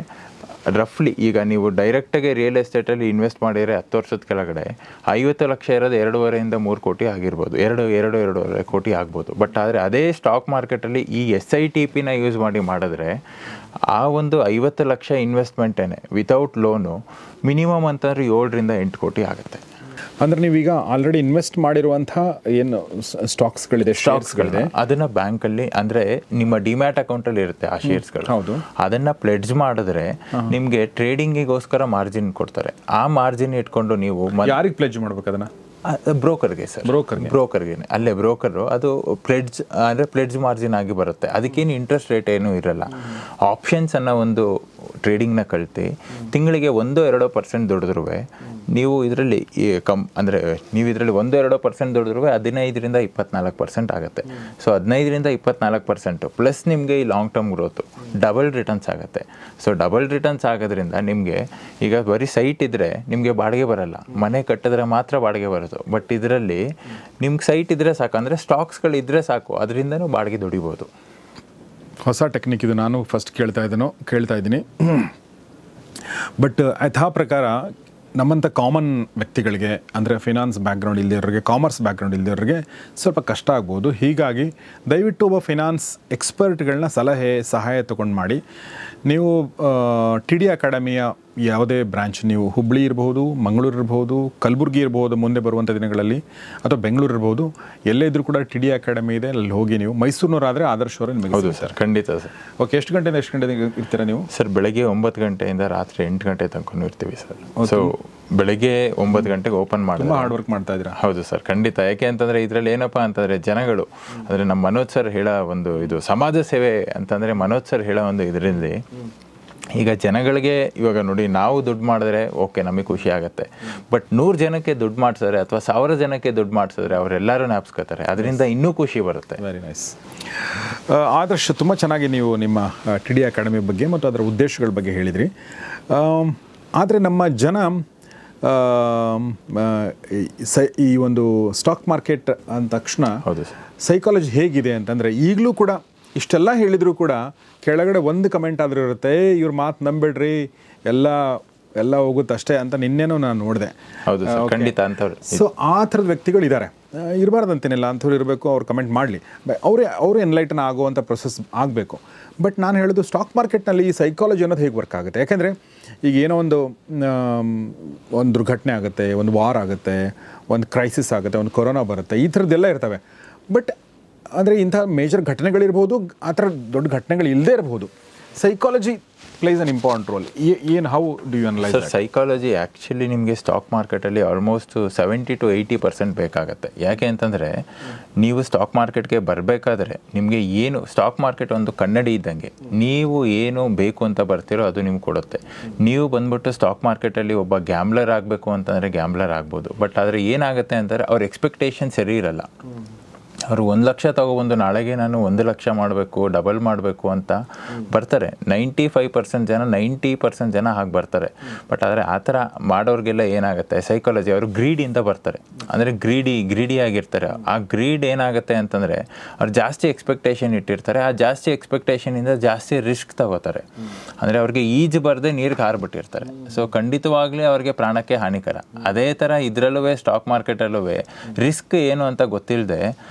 ರಫ್ಲಿ ಈಗ ನೀವು ಡೈರೆಕ್ಟಾಗಿ ರಿಯಲ್ ಎಸ್ಟೇಟಲ್ಲಿ ಇನ್ವೆಸ್ಟ್ ಮಾಡಿದರೆ 10 ವರ್ಷದ ಕೆಳಗಡೆ 50 ಲಕ್ಷ ಇರೋದು 2.5 to 3 ಕೋಟಿ ಆಗಿರ್ಬೋದು, 2.5 ಕೋಟಿ ಆಗ್ಬೋದು. ಬಟ್ ಆದರೆ ಅದೇ ಸ್ಟಾಕ್ ಮಾರ್ಕೆಟಲ್ಲಿ ಈ SITPನ ಯೂಸ್ ಮಾಡಿದ್ರೆ ಆ ಒಂದು 50 ಲಕ್ಷ ಇನ್ವೆಸ್ಟ್ಮೆಂಟೇನೆ ವಿತೌಟ್ ಲೋನು ಮಿನಿಮಮ್ ಅಂತಂದರೆ 7 to 8 ಕೋಟಿ ಆಗುತ್ತೆ. ಅಂದರೆ ನೀವೀಗ ಆಲ್ರೆಡಿ ಇನ್ವೆಸ್ಟ್ ಮಾಡಿರುವಂಥ ಏನು ಸ್ಟಾಕ್ಸ್ಗಳಿದೆ ಅದನ್ನು ಬ್ಯಾಂಕಲ್ಲಿ ಅಂದರೆ ನಿಮ್ಮ ಡಿಮ್ಯಾಟ್ ಅಕೌಂಟಲ್ಲಿ ಇರುತ್ತೆ ಆ ಶೇರ್ಸ್ಗಳು. ಹೌದು, ಅದನ್ನು ಪ್ಲೆಡ್ಜ್ ಮಾಡಿದ್ರೆ ನಿಮಗೆ ಟ್ರೇಡಿಂಗಿಗೋಸ್ಕರ ಮಾರ್ಜಿನ್ ಕೊಡ್ತಾರೆ. ಆ ಮಾರ್ಜಿನ್ ಇಟ್ಕೊಂಡು ನೀವು ಯಾರಿಗೆ ಪ್ಲೆಡ್ಜ್ ಮಾಡ್ಬೇಕು ಅದನ್ನು? ಬ್ರೋಕರ್ಗೆ ಸರ್, ಬ್ರೋಕರ್ಗೆ ಅಲ್ಲೇ ಬ್ರೋಕರು ಅದು ಪ್ಲೆಡ್ಜ್ ಮಾರ್ಜಿನ್ ಆಗಿ ಬರುತ್ತೆ. ಅದಕ್ಕೇನು ಇಂಟ್ರೆಸ್ಟ್ ರೇಟ್ ಏನೂ ಇರಲ್ಲ. ಆಪ್ಷನ್ಸ್ ಅನ್ನೋ ಒಂದು ಟ್ರೇಡಿಂಗ್ನ ಕಲ್ತು ತಿಂಗಳಿಗೆ 1-2% ದುಡಿದ್ರೂ ನೀವು ಇದರಲ್ಲಿ ಅಂದರೆ ನೀವು ಇದರಲ್ಲಿ 1-2% ದುಡಿದ್ರೂ 15-24% ಆಗುತ್ತೆ. ಸೊ 15-24% ಪ್ಲಸ್ ನಿಮಗೆ ಈ long term growth double returns ಆಗುತ್ತೆ. ಸೊ ಡಬಲ್ ರಿಟರ್ನ್ಸ್ ಆಗೋದ್ರಿಂದ ನಿಮಗೆ ಈಗ ಬರೀ ಸೈಟ್ ಇದ್ದರೆ ನಿಮಗೆ ಬಾಡಿಗೆ ಬರಲ್ಲ, ಮನೆ ಕಟ್ಟಿದ್ರೆ ಮಾತ್ರ ಬಾಡಿಗೆ ಬರೋದು. ಬಟ್ ಇದರಲ್ಲಿ ನಿಮ್ಗೆ ಸೈಟ್ ಇದ್ದರೆ ಸಾಕು, ಅಂದರೆ ಸ್ಟಾಕ್ಸ್ಗಳಿದ್ದರೆ ಸಾಕು, ಅದರಿಂದನೂ ಬಾಡಿಗೆ ದುಡಿಬೋದು. ಹೊಸ ಟೆಕ್ನಿಕ್ ಇದು, ನಾನು ಫಸ್ಟ್ ಕೇಳ್ತಾ ಇದ್ದೀನಿ. ಬಟ್ ಯಥಾ ಪ್ರಕಾರ ನಮ್ಮಂಥ ಕಾಮನ್ ವ್ಯಕ್ತಿಗಳಿಗೆ, ಅಂದರೆ ಫಿನಾನ್ಸ್ ಬ್ಯಾಕ್ಗ್ರೌಂಡ್ ಇಲ್ಲದವ್ರಿಗೆ, ಕಾಮರ್ಸ್ ಬ್ಯಾಕ್ಗ್ರೌಂಡ್ ಇಲ್ಲದವ್ರಿಗೆ ಸ್ವಲ್ಪ ಕಷ್ಟ ಆಗ್ಬೋದು. ಹೀಗಾಗಿ ದಯವಿಟ್ಟು ಒಬ್ಬ ಫಿನಾನ್ಸ್ ಎಕ್ಸ್ಪರ್ಟ್ಗಳನ್ನ ಸಹಾಯ ತೊಗೊಂಡು ಮಾಡಿ. ನೀವು TD ಅಕಾಡೆಮಿಯ ಯಾವುದೇ ಬ್ರಾಂಚ್, ನೀವು ಹುಬ್ಬಳ್ಳಿ ಇರ್ಬೋದು, ಮಂಗಳೂರು ಇರ್ಬೋದು, ಕಲಬುರಗಿ ಇರ್ಬೋದು ಮುಂದೆ ಬರುವಂಥ ದಿನಗಳಲ್ಲಿ, ಅಥವಾ ಬೆಂಗಳೂರು ಇರ್ಬೋದು, ಎಲ್ಲೇ ಇದ್ರೂ ಕೂಡ TD ಅಕಾಡೆಮಿ ಇದೆ, ಅಲ್ಲಿ ಹೋಗಿ ನೀವು. ಮೈಸೂರಿನವರಾದರೆ ಆದರ್ಶವರ ನಿಮಗೆ. ಹೌದು ಸರ್, ಖಂಡಿತ ಸರ್. ಓಕೆ, ಎಷ್ಟು ಗಂಟೆಯಿಂದ ಎಷ್ಟು ಗಂಟೆ ಇರ್ತೀರಾ ನೀವು? ಸರ್ ಬೆಳಗ್ಗೆ 9 ಗಂಟೆಯಿಂದ ರಾತ್ರಿ 8 ಗಂಟೆ ತನಕ ಇರ್ತೀವಿ ಸರ್. ಸೊ ಬೆಳಗ್ಗೆ 9 ಗಂಟೆಗೆ ಓಪನ್ ಮಾಡಿ ಹಾರ್ಡ್ ವರ್ಕ್ ಮಾಡ್ತಾ ಇದ್ದೀರಾ? ಹೌದು ಸರ್, ಖಂಡಿತ. ಯಾಕೆ ಅಂತಂದರೆ ಇದರಲ್ಲಿ ಏನಪ್ಪ ಅಂತಂದರೆ ಜನಗಳು, ಅಂದರೆ ನಮ್ಮ ಮನೋಜ್ ಸರ್ ಹೇಳೋ ಒಂದು ಇದು ಸಮಾಜ ಸೇವೆ ಅಂತಂದರೆ ಮನೋಜ್ ಸರ್ ಹೇಳೋ ಒಂದು ಇದರಿಂದ ಈಗ ಜನಗಳಿಗೆ ಇವಾಗ ನೋಡಿ, ನಾವು ದುಡ್ಡು ಮಾಡಿದ್ರೆ ಓಕೆ ನಮಗೆ ಖುಷಿ ಆಗುತ್ತೆ. ಬಟ್ 100 ಜನಕ್ಕೆ ದುಡ್ಡು ಮಾಡಿಸಿದ್ರೆ ಅಥವಾ 1000 ಜನಕ್ಕೆ ದುಡ್ಡು ಮಾಡಿಸಿದ್ರೆ ಅವರೆಲ್ಲರೂ ಜ್ಞಾಪಿಸ್ಕೋತಾರೆ, ಅದರಿಂದ ಇನ್ನೂ ಖುಷಿ ಬರುತ್ತೆ. Very nice. ಆದರ್ಶ, ತುಂಬ ಚೆನ್ನಾಗಿ ನೀವು ನಿಮ್ಮ TD ಅಕಾಡೆಮಿ ಬಗ್ಗೆ ಮತ್ತು ಅದರ ಉದ್ದೇಶಗಳ ಬಗ್ಗೆ ಹೇಳಿದ್ರಿ. ಆದರೆ ನಮ್ಮ ಜನ ಈ ಒಂದು ಸ್ಟಾಕ್ ಮಾರ್ಕೆಟ್ ಅಂದ ತಕ್ಷಣ ಸೈಕಾಲಜಿ ಹೇಗಿದೆ ಅಂತಂದರೆ, ಈಗಲೂ ಕೂಡ ಇಷ್ಟೆಲ್ಲ ಹೇಳಿದರೂ ಕೂಡ ಕೆಳಗಡೆ ಒಂದು ಕಮೆಂಟ್ ಆದರೂ ಇರುತ್ತೆ, ಇವ್ರ ಮಾತು ನಂಬೇಡ್ರಿ, ಎಲ್ಲ ಹೋಗುತ್ತೆ ಅಷ್ಟೇ ಅಂತ ನಿನ್ನೆನೂ ನಾನು ನೋಡಿದೆ. ಹೌದು ಖಂಡಿತ ಅಂಥವ್ರು. ಸೊ ಆ ಥರದ ವ್ಯಕ್ತಿಗಳು ಇದ್ದಾರೆ, ಇರಬಾರ್ದಂತೇನಿಲ್ಲ, ಅಂಥವ್ರು ಇರಬೇಕು, ಅವ್ರು ಕಮೆಂಟ್ ಮಾಡಲಿ, ಅವರೇ ಎನ್ಲೈಟನ್ ಆಗುವಂಥ ಪ್ರೊಸೆಸ್ ಆಗಬೇಕು. ಬಟ್ ನಾನು ಹೇಳೋದು ಸ್ಟಾಕ್ ಮಾರ್ಕೆಟ್ನಲ್ಲಿ ಈ ಸೈಕಾಲಜಿ ಅನ್ನೋದು ಹೇಗೆ ವರ್ಕ್ ಆಗುತ್ತೆ. ಯಾಕೆಂದರೆ ಈಗ ಏನೋ ಒಂದು ದುರ್ಘಟನೆ ಆಗುತ್ತೆ, ಒಂದು ವಾರ್ ಆಗುತ್ತೆ, ಒಂದು ಕ್ರೈಸಿಸ್ ಆಗುತ್ತೆ, ಒಂದು ಕೊರೋನಾ ಬರುತ್ತೆ, ಈ ಥರದ್ದೆಲ್ಲ ಇರ್ತವೆ. ಬಟ್ ಅಂದರೆ ಇಂಥ ಮೇಜರ್ ಘಟನೆಗಳಿರ್ಬೋದು, ಆ ಥರ ದೊಡ್ಡ ಘಟನೆಗಳು ಇಲ್ಲದೇ ಇರ್ಬೋದು. Psychology plays an important role. How do you analyse? Sir psychology actually ನಿಮಗೆ ಸ್ಟಾಕ್ ಮಾರ್ಕೆಟಲ್ಲಿ ಆಲ್ಮೋಸ್ಟ್ 70-80% ಬೇಕಾಗುತ್ತೆ. ಯಾಕೆ ಅಂತಂದರೆ ನೀವು ಸ್ಟಾಕ್ ಮಾರ್ಕೆಟ್ಗೆ ಬರಬೇಕಾದ್ರೆ ನಿಮಗೆ ಏನು, ಸ್ಟಾಕ್ ಮಾರ್ಕೆಟ್ ಒಂದು ಕನ್ನಡಿ ಇದ್ದಂಗೆ, ನೀವು ಏನು ಬೇಕು ಅಂತ ಬರ್ತೀರೋ ಅದು ನಿಮ್ಗೆ ಕೊಡುತ್ತೆ. ನೀವು ಬಂದ್ಬಿಟ್ಟು ಸ್ಟಾಕ್ ಮಾರ್ಕೆಟಲ್ಲಿ ಒಬ್ಬ ಗ್ಯಾಮ್ಲರ್ ಆಗಬೇಕು ಅಂತಂದರೆ ಗ್ಯಾಮ್ಲರ್ ಆಗ್ಬೋದು. ಬಟ್ ಆದರೆ ಏನಾಗುತ್ತೆ ಅಂತಂದರೆ ಅವ್ರ ಎಕ್ಸ್ಪೆಕ್ಟೇಷನ್ ಸರಿ ಇರಲ್ಲ. ಅವರು 1 ಲಕ್ಷ ತಗೊಬಂದು ನಾಳೆಗೆ ನಾನು 1 ಲಕ್ಷ ಮಾಡಬೇಕು, ಡಬಲ್ ಮಾಡಬೇಕು ಅಂತ ಬರ್ತಾರೆ. 95% ಜನ 90% ಜನ ಹಾಗೆ ಬರ್ತಾರೆ. ಬಟ್ ಆದರೆ ಆ ಥರ ಮಾಡೋರಿಗೆಲ್ಲ ಏನಾಗುತ್ತೆ, ಸೈಕಾಲಜಿ ಅವರು ಗ್ರೀಡಿಂದ ಬರ್ತಾರೆ, ಅಂದರೆ ಗ್ರೀಡಿ ಆಗಿರ್ತಾರೆ. ಆ ಗ್ರೀಡ್ ಏನಾಗುತ್ತೆ ಅಂತಂದರೆ ಅವ್ರು ಜಾಸ್ತಿ ಎಕ್ಸ್ಪೆಕ್ಟೇಷನ್ ಇಟ್ಟಿರ್ತಾರೆ. ಆ ಜಾಸ್ತಿ ಎಕ್ಸ್ಪೆಕ್ಟೇಷನಿಂದ ಜಾಸ್ತಿ ರಿಸ್ಕ್ ತಗೋತಾರೆ. ಅಂದರೆ ಅವ್ರಿಗೆ ಈಜು ಬರದೆ ನೀರಿಗೆ ಹಾರಿಬಿಟ್ಟಿರ್ತಾರೆ. ಸೊ ಖಂಡಿತವಾಗ್ಲೂ ಅವ್ರಿಗೆ ಪ್ರಾಣಕ್ಕೆ ಹಾನಿಕರ. ಅದೇ ಥರ ಇದರಲ್ಲೂ ಸ್ಟಾಕ್ ಮಾರ್ಕೆಟಲ್ಲೂ ರಿಸ್ಕ್ ಏನು ಅಂತ ಗೊತ್ತಿಲ್ಲದೆ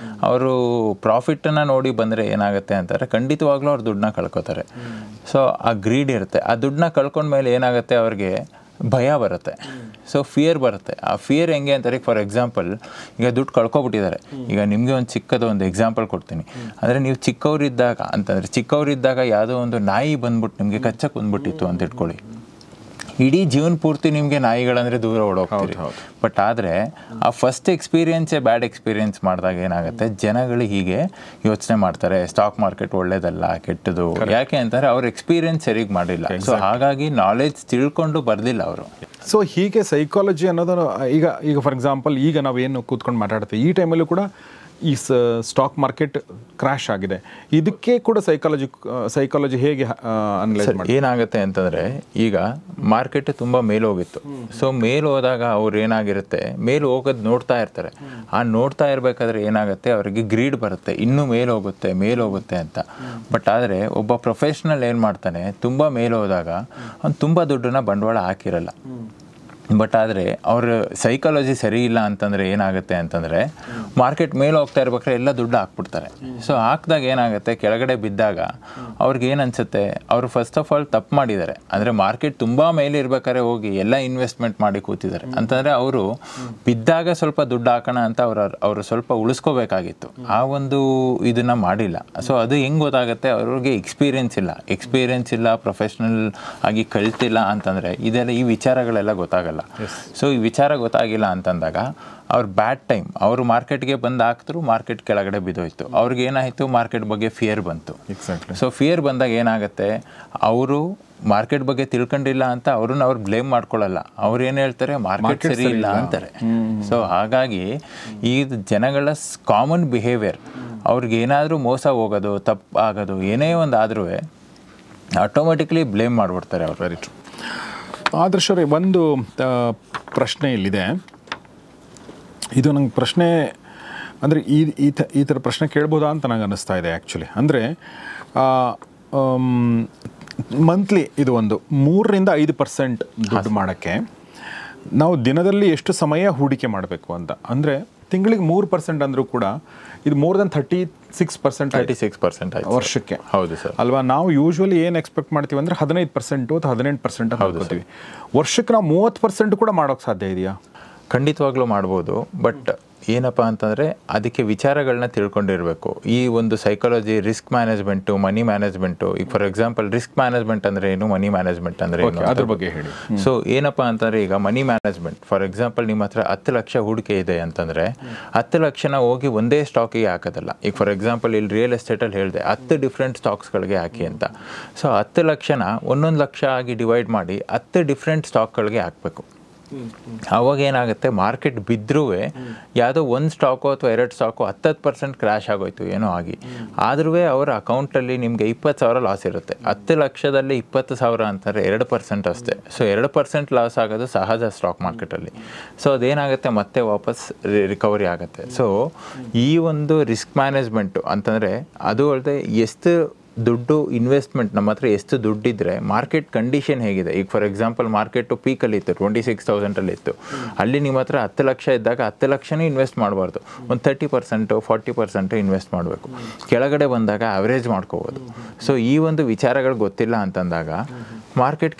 ಅವರು ಪ್ರಾಫಿಟನ್ನು ನೋಡಿ ಬಂದರೆ ಏನಾಗುತ್ತೆ ಅಂತಾರೆ, ಖಂಡಿತವಾಗ್ಲೂ ಅವ್ರು ದುಡ್ಡನ್ನ ಕಳ್ಕೊತಾರೆ. ಸೊ ಆ ಗ್ರೀಡ್ ಇರುತ್ತೆ. ಆ ದುಡ್ಡನ್ನ ಕಳ್ಕೊಂಡ್ಮೇಲೆ ಏನಾಗುತ್ತೆ, ಅವ್ರಿಗೆ ಭಯ ಬರುತ್ತೆ. ಸೊ ಫಿಯರ್ ಬರುತ್ತೆ. ಆ ಫಿಯರ್ ಹೆಂಗೆ ಅಂತಾರೆ, ಫಾರ್ ಎಕ್ಸಾಂಪಲ್ ಈಗ ದುಡ್ಡು ಕಳ್ಕೊಬಿಟ್ಟಿದ್ದಾರೆ. ಈಗ ನಿಮಗೆ ಒಂದು ಚಿಕ್ಕದೊಂದು ಎಕ್ಸಾಂಪಲ್ ಕೊಡ್ತೀನಿ. ಅಂದರೆ ನೀವು ಚಿಕ್ಕವರಿದ್ದಾಗ ಯಾವುದೋ ಒಂದು ನಾಯಿ ಬಂದ್ಬಿಟ್ಟು ನಿಮಗೆ ಕಚ್ಚಕ್ಕೆ ಬಂದ್ಬಿಟ್ಟಿತ್ತು ಅಂತ ಇಟ್ಕೊಳ್ಳಿ. ಇಡೀ ಜೀವನ ಪೂರ್ತಿ ನಿಮಗೆ ನಾಯಿಗಳಂದರೆ ದೂರ ಓಡೋಗ್ತೀರಿ. ಬಟ್ ಆದರೆ ಆ ಫಸ್ಟ್ ಎಕ್ಸ್ಪೀರಿಯೆನ್ಸೇ ಬ್ಯಾಡ್ ಎಕ್ಸ್ಪೀರಿಯೆನ್ಸ್ ಮಾಡಿದಾಗ ಏನಾಗುತ್ತೆ, ಜನಗಳು ಹೀಗೆ ಯೋಚನೆ ಮಾಡ್ತಾರೆ, ಸ್ಟಾಕ್ ಮಾರ್ಕೆಟ್ ಒಳ್ಳೇದಲ್ಲ, ಕೆಟ್ಟದು. ಯಾಕೆ ಅಂತಂದರೆ ಅವ್ರ ಎಕ್ಸ್ಪೀರಿಯೆನ್ಸ್ ಸರಿಗೆ ಮಾಡಿಲ್ಲ. ಸೊ ಹಾಗಾಗಿ ನಾಲೆಡ್ಜ್ ತಿಳ್ಕೊಂಡು ಬರ್ದಿಲ್ಲ ಅವರು. ಸೊ ಹೀಗೆ ಸೈಕಾಲಜಿ ಅನ್ನೋದು ಈಗ ಫಾರ್ ಎಕ್ಸಾಂಪಲ್ ಈಗ ನಾವೇನು ಕೂತ್ಕೊಂಡು ಮಾತಾಡ್ತೀವಿ, ಈ ಟೈಮಲ್ಲೂ ಕೂಡ ಈ ಸ್ಟಾಕ್ ಮಾರ್ಕೆಟ್ ಕ್ರ್ಯಾಶ್ ಆಗಿದೆ. ಇದಕ್ಕೆ ಕೂಡ ಸೈಕಾಲಜಿ ಹೇಗೆ ಅನಲೈಸ್ ಮಾಡಿ? ಏನಾಗುತ್ತೆ ಅಂತಂದರೆ ಈಗ ಮಾರ್ಕೆಟ್ ತುಂಬ ಮೇಲೆ ಹೋಗಿತ್ತು. ಸೊ ಮೇಲೆ ಹೋದಾಗ ಅವ್ರು ಏನಾಗಿರುತ್ತೆ, ಮೇಲೆ ಹೋಗೋದು ನೋಡ್ತಾ ಇರ್ತಾರೆ. ಆ ನೋಡ್ತಾ ಇರಬೇಕಾದ್ರೆ ಏನಾಗುತ್ತೆ, ಅವರಿಗೆ ಗ್ರೀಡ್ ಬರುತ್ತೆ, ಇನ್ನೂ ಮೇಲೆ ಹೋಗುತ್ತೆ ಅಂತ. ಬಟ್ ಆದರೆ ಒಬ್ಬ ಪ್ರೊಫೆಷ್ನಲ್ ಏನು ಮಾಡ್ತಾನೆ, ತುಂಬ ಮೇಲೆ ಹೋದಾಗ ಅವ್ನು ತುಂಬ ದುಡ್ಡನ್ನ ಬಂಡವಾಳ ಹಾಕಿರಲ್ಲ. ಬಟ್ ಆದರೆ ಅವ್ರ ಸೈಕಾಲಜಿ ಸರಿ ಇಲ್ಲ ಅಂತಂದರೆ ಏನಾಗುತ್ತೆ ಅಂತಂದರೆ ಮಾರ್ಕೆಟ್ ಮೇಲೆ ಹೋಗ್ತಾ ಇರ್ಬೇಕಾದ್ರೆ ಎಲ್ಲ ದುಡ್ಡು ಹಾಕ್ಬಿಡ್ತಾರೆ. ಸೊ ಹಾಕಿದಾಗ ಏನಾಗುತ್ತೆ, ಕೆಳಗಡೆ ಬಿದ್ದಾಗ ಅವ್ರಿಗೆ ಏನು ಅನಿಸುತ್ತೆ, ಅವರು ಫಸ್ಟ್ ಆಫ್ ಆಲ್ ತಪ್ಪು ಮಾಡಿದ್ದಾರೆ. ಅಂದರೆ ಮಾರ್ಕೆಟ್ ತುಂಬ ಮೇಲೆ ಇರ್ಬೇಕಾದ್ರೆ ಹೋಗಿ ಎಲ್ಲ ಇನ್ವೆಸ್ಟ್ಮೆಂಟ್ ಮಾಡಿ ಕೂತಿದ್ದಾರೆ ಅಂತಂದರೆ ಅವರು ಬಿದ್ದಾಗ ಸ್ವಲ್ಪ ದುಡ್ಡು ಹಾಕೋಣ ಅಂತ ಅವರು ಸ್ವಲ್ಪ ಉಳಿಸ್ಕೋಬೇಕಾಗಿತ್ತು. ಆ ಒಂದು ಇದನ್ನು ಮಾಡಿಲ್ಲ. ಸೊ ಅದು ಹೆಂಗೆ ಗೊತ್ತಾಗುತ್ತೆ, ಅವ್ರಿಗೆ ಎಕ್ಸ್ಪೀರಿಯೆನ್ಸ್ ಇಲ್ಲ, ಪ್ರೊಫೆಷ್ನಲ್ ಆಗಿ ಕಲ್ತಿಲ್ಲ ಅಂತಂದರೆ ಈ ವಿಚಾರಗಳೆಲ್ಲ ಗೊತ್ತಾಗಲ್ಲ. ಗೊತ್ತಾಗಲ್ಲ. ಸೊ ಈ ವಿಚಾರ ಗೊತ್ತಾಗಿಲ್ಲ ಅಂತಂದಾಗ ಅವ್ರು ಬ್ಯಾಡ್ ಟೈಮ್, ಅವರು ಮಾರ್ಕೆಟ್ಗೆ ಬಂದು ಹಾಕಿದ್ರು, ಮಾರ್ಕೆಟ್ ಕೆಳಗಡೆ ಬಿದ್ದೋಯ್ತು. ಅವ್ರಿಗೆ ಏನಾಯಿತು, ಮಾರ್ಕೆಟ್ ಬಗ್ಗೆ ಫಿಯರ್ ಬಂತು. ಸೊ ಫಿಯರ್ ಬಂದಾಗ ಏನಾಗುತ್ತೆ, ಅವರು ಮಾರ್ಕೆಟ್ ಬಗ್ಗೆ ತಿಳ್ಕೊಂಡಿಲ್ಲ ಅಂತ ಅವ್ರನ್ನ ಅವ್ರು ಬ್ಲೇಮ್ ಮಾಡ್ಕೊಳ್ಳಲ್ಲ. ಅವ್ರು ಏನು ಹೇಳ್ತಾರೆ, ಮಾರ್ಕೆಟ್ ಸರಿ ಇಲ್ಲ ಅಂತಾರೆ. ಸೊ ಹಾಗಾಗಿ ಈ ಜನಗಳ ಕಾಮನ್ ಬಿಹೇವಿಯರ್, ಅವ್ರಿಗೆ ಏನಾದರೂ ಮೋಸ ಹೋಗೋದು, ತಪ್ಪಾಗೋದು, ಏನೇ ಒಂದು ಆದ್ರೂ ಆಟೋಮೆಟಿಕ್ಲಿ ಬ್ಲೇಮ್ ಮಾಡಿಬಿಡ್ತಾರೆ ಅವ್ರು. Very true. ಆದರ್ಶ್ ಅವರೇ, ಒಂದು ಪ್ರಶ್ನೆ ಇಲ್ಲಿದೆ. ಇದು ನಂಗೆ ಪ್ರಶ್ನೆ ಅಂದರೆ ಈ ಥರ ಪ್ರಶ್ನೆ ಕೇಳ್ಬೋದಾ ಅಂತ ನಂಗೆ ಅನ್ನಿಸ್ತಾ ಇದೆ ಆ್ಯಕ್ಚುಲಿ. ಅಂದರೆ ಮಂತ್ಲಿ ಇದು ಒಂದು 3-5% ದುಡ್ಡು ಮಾಡೋಕ್ಕೆ ನಾವು ದಿನದಲ್ಲಿ ಎಷ್ಟು ಸಮಯ ಹೂಡಿಕೆ ಮಾಡಬೇಕು ಅಂತ. ಅಂದರೆ ತಿಂಗಳಿಗೆ 3% ಅಂದರೂ ಕೂಡ ಇದು ಮೋರ್ ದೆನ್ 36% ವರ್ಷಕ್ಕೆ. ಹೌದು ಸರ್ ಅಲ್ವಾ? ನಾವು ಯೂಶ್ವಲಿ ಏನು ಎಕ್ಸ್ಪೆಕ್ಟ್ ಮಾಡ್ತೀವಿ ಅಂದರೆ 15% ಅಥವಾ 18% ಅಂತ ಹೇಳ್ತೀವಿ. ವರ್ಷಕ್ಕೆ ನಾವು 30% ಕೂಡ ಮಾಡೋಕ್ಕೆ ಸಾಧ್ಯ ಇದೆಯಾ? ಖಂಡಿತವಾಗ್ಲೂ ಮಾಡ್ಬೋದು. ಬಟ್ ಏನಪ್ಪ ಅಂತಂದರೆ ಅದಕ್ಕೆ ವಿಚಾರಗಳನ್ನ ತಿಳ್ಕೊಂಡಿರಬೇಕು. ಈ ಒಂದು ಸೈಕಾಲಜಿ, ರಿಸ್ಕ್ ಮ್ಯಾನೇಜ್ಮೆಂಟು, ಮನಿ ಮ್ಯಾನೇಜ್ಮೆಂಟು. ಈಗ ಫಾರ್ ಎಕ್ಸಾಂಪಲ್ ರಿಸ್ಕ್ ಮ್ಯಾನೇಜ್ಮೆಂಟ್ ಅಂದರೆ ಏನು, ಮನಿ ಮ್ಯಾನೇಜ್ಮೆಂಟ್ ಅಂದರೆ ಏನು, ಅದ್ರ ಬಗ್ಗೆ ಹೇಳಿ. ಸೊ ಏನಪ್ಪ ಅಂತಂದರೆ, ಈಗ ಮನಿ ಮ್ಯಾನೇಜ್ಮೆಂಟ್, ಫಾರ್ ಎಕ್ಸಾಂಪಲ್ ನಿಮ್ಮ ಹತ್ರ 10 ಲಕ್ಷ ಹೂಡಿಕೆ ಇದೆ ಅಂತಂದರೆ 10 ಲಕ್ಷನ ಹೋಗಿ ಒಂದೇ ಸ್ಟಾಕಿಗೆ ಹಾಕೋದಲ್ಲ. ಈಗ ಫಾರ್ ಎಕ್ಸಾಂಪಲ್ ಇಲ್ಲಿ ರಿಯಲ್ ಎಸ್ಟೇಟಲ್ಲಿ ಹೇಳಿದೆ 10 ಡಿಫ್ರೆಂಟ್ ಸ್ಟಾಕ್ಸ್ಗಳಿಗೆ ಹಾಕಿ ಅಂತ. ಸೊ 10 ಲಕ್ಷನ 1 ಲಕ್ಷ ಆಗಿ ಡಿವೈಡ್ ಮಾಡಿ 10 ಡಿಫ್ರೆಂಟ್ ಸ್ಟಾಕ್ಗಳಿಗೆ ಹಾಕಬೇಕು. ಅವಾಗ ಏನಾಗುತ್ತೆ, ಮಾರ್ಕೆಟ್ ಬಿದ್ದರೂ ಯಾವುದೋ ಒಂದು ಸ್ಟಾಕು ಅಥವಾ 2 ಸ್ಟಾಕು 10% ಕ್ರ್ಯಾಶ್ ಆಗೋಯ್ತು ಏನೋ ಆಗಿ, ಆದ್ರೂ ಅವರ ಅಕೌಂಟಲ್ಲಿ ನಿಮಗೆ 20,000 ಲಾಸ್ ಇರುತ್ತೆ. 10 ಲಕ್ಷದಲ್ಲಿ 20,000 ಅಂತಾರೆ 2% ಅಷ್ಟೇ. ಸೊ 2% ಲಾಸ್ ಆಗೋದು ಸಹಜ ಸ್ಟಾಕ್ ಮಾರ್ಕೆಟಲ್ಲಿ. ಸೊ ಅದೇನಾಗುತ್ತೆ, ಮತ್ತೆ ವಾಪಸ್ ರಿಕವರಿ ಆಗುತ್ತೆ. ಸೊ ಈ ಒಂದು ರಿಸ್ಕ್ ಮ್ಯಾನೇಜ್ಮೆಂಟು ಅಂತಂದರೆ ಅದು ಅಲ್ಲದೆ ಎಷ್ಟು ದುಡ್ಡು ಇನ್ವೆಸ್ಟ್ಮೆಂಟ್, ನಮ್ಮ ಹತ್ರ ಎಷ್ಟು ದುಡ್ಡಿದ್ರೆ ಮಾರ್ಕೆಟ್ ಕಂಡೀಷನ್ ಹೇಗಿದೆ. ಈಗ ಫಾರ್ ಎಕ್ಸಾಂಪಲ್ ಮಾರ್ಕೆಟು ಪೀಕಲ್ಲಿ ಇತ್ತು, 26,000 ಇತ್ತು. ಅಲ್ಲಿ ನಿಮ್ಮ ಹತ್ರ 10 ಲಕ್ಷ ಇದ್ದಾಗ 10 ಲಕ್ಷನೇ ಇನ್ವೆಸ್ಟ್ ಮಾಡಬಾರ್ದು, ಒಂದು 30% 40% ಇನ್ವೆಸ್ಟ್ ಮಾಡಬೇಕು. ಕೆಳಗಡೆ ಬಂದಾಗ ಅವರೇಜ್ ಮಾಡ್ಕೋಬೋದು. ಸೊ ಈ ಒಂದು ವಿಚಾರಗಳು ಗೊತ್ತಿಲ್ಲ ಅಂತಂದಾಗ ಮಾರ್ಕೆಟ್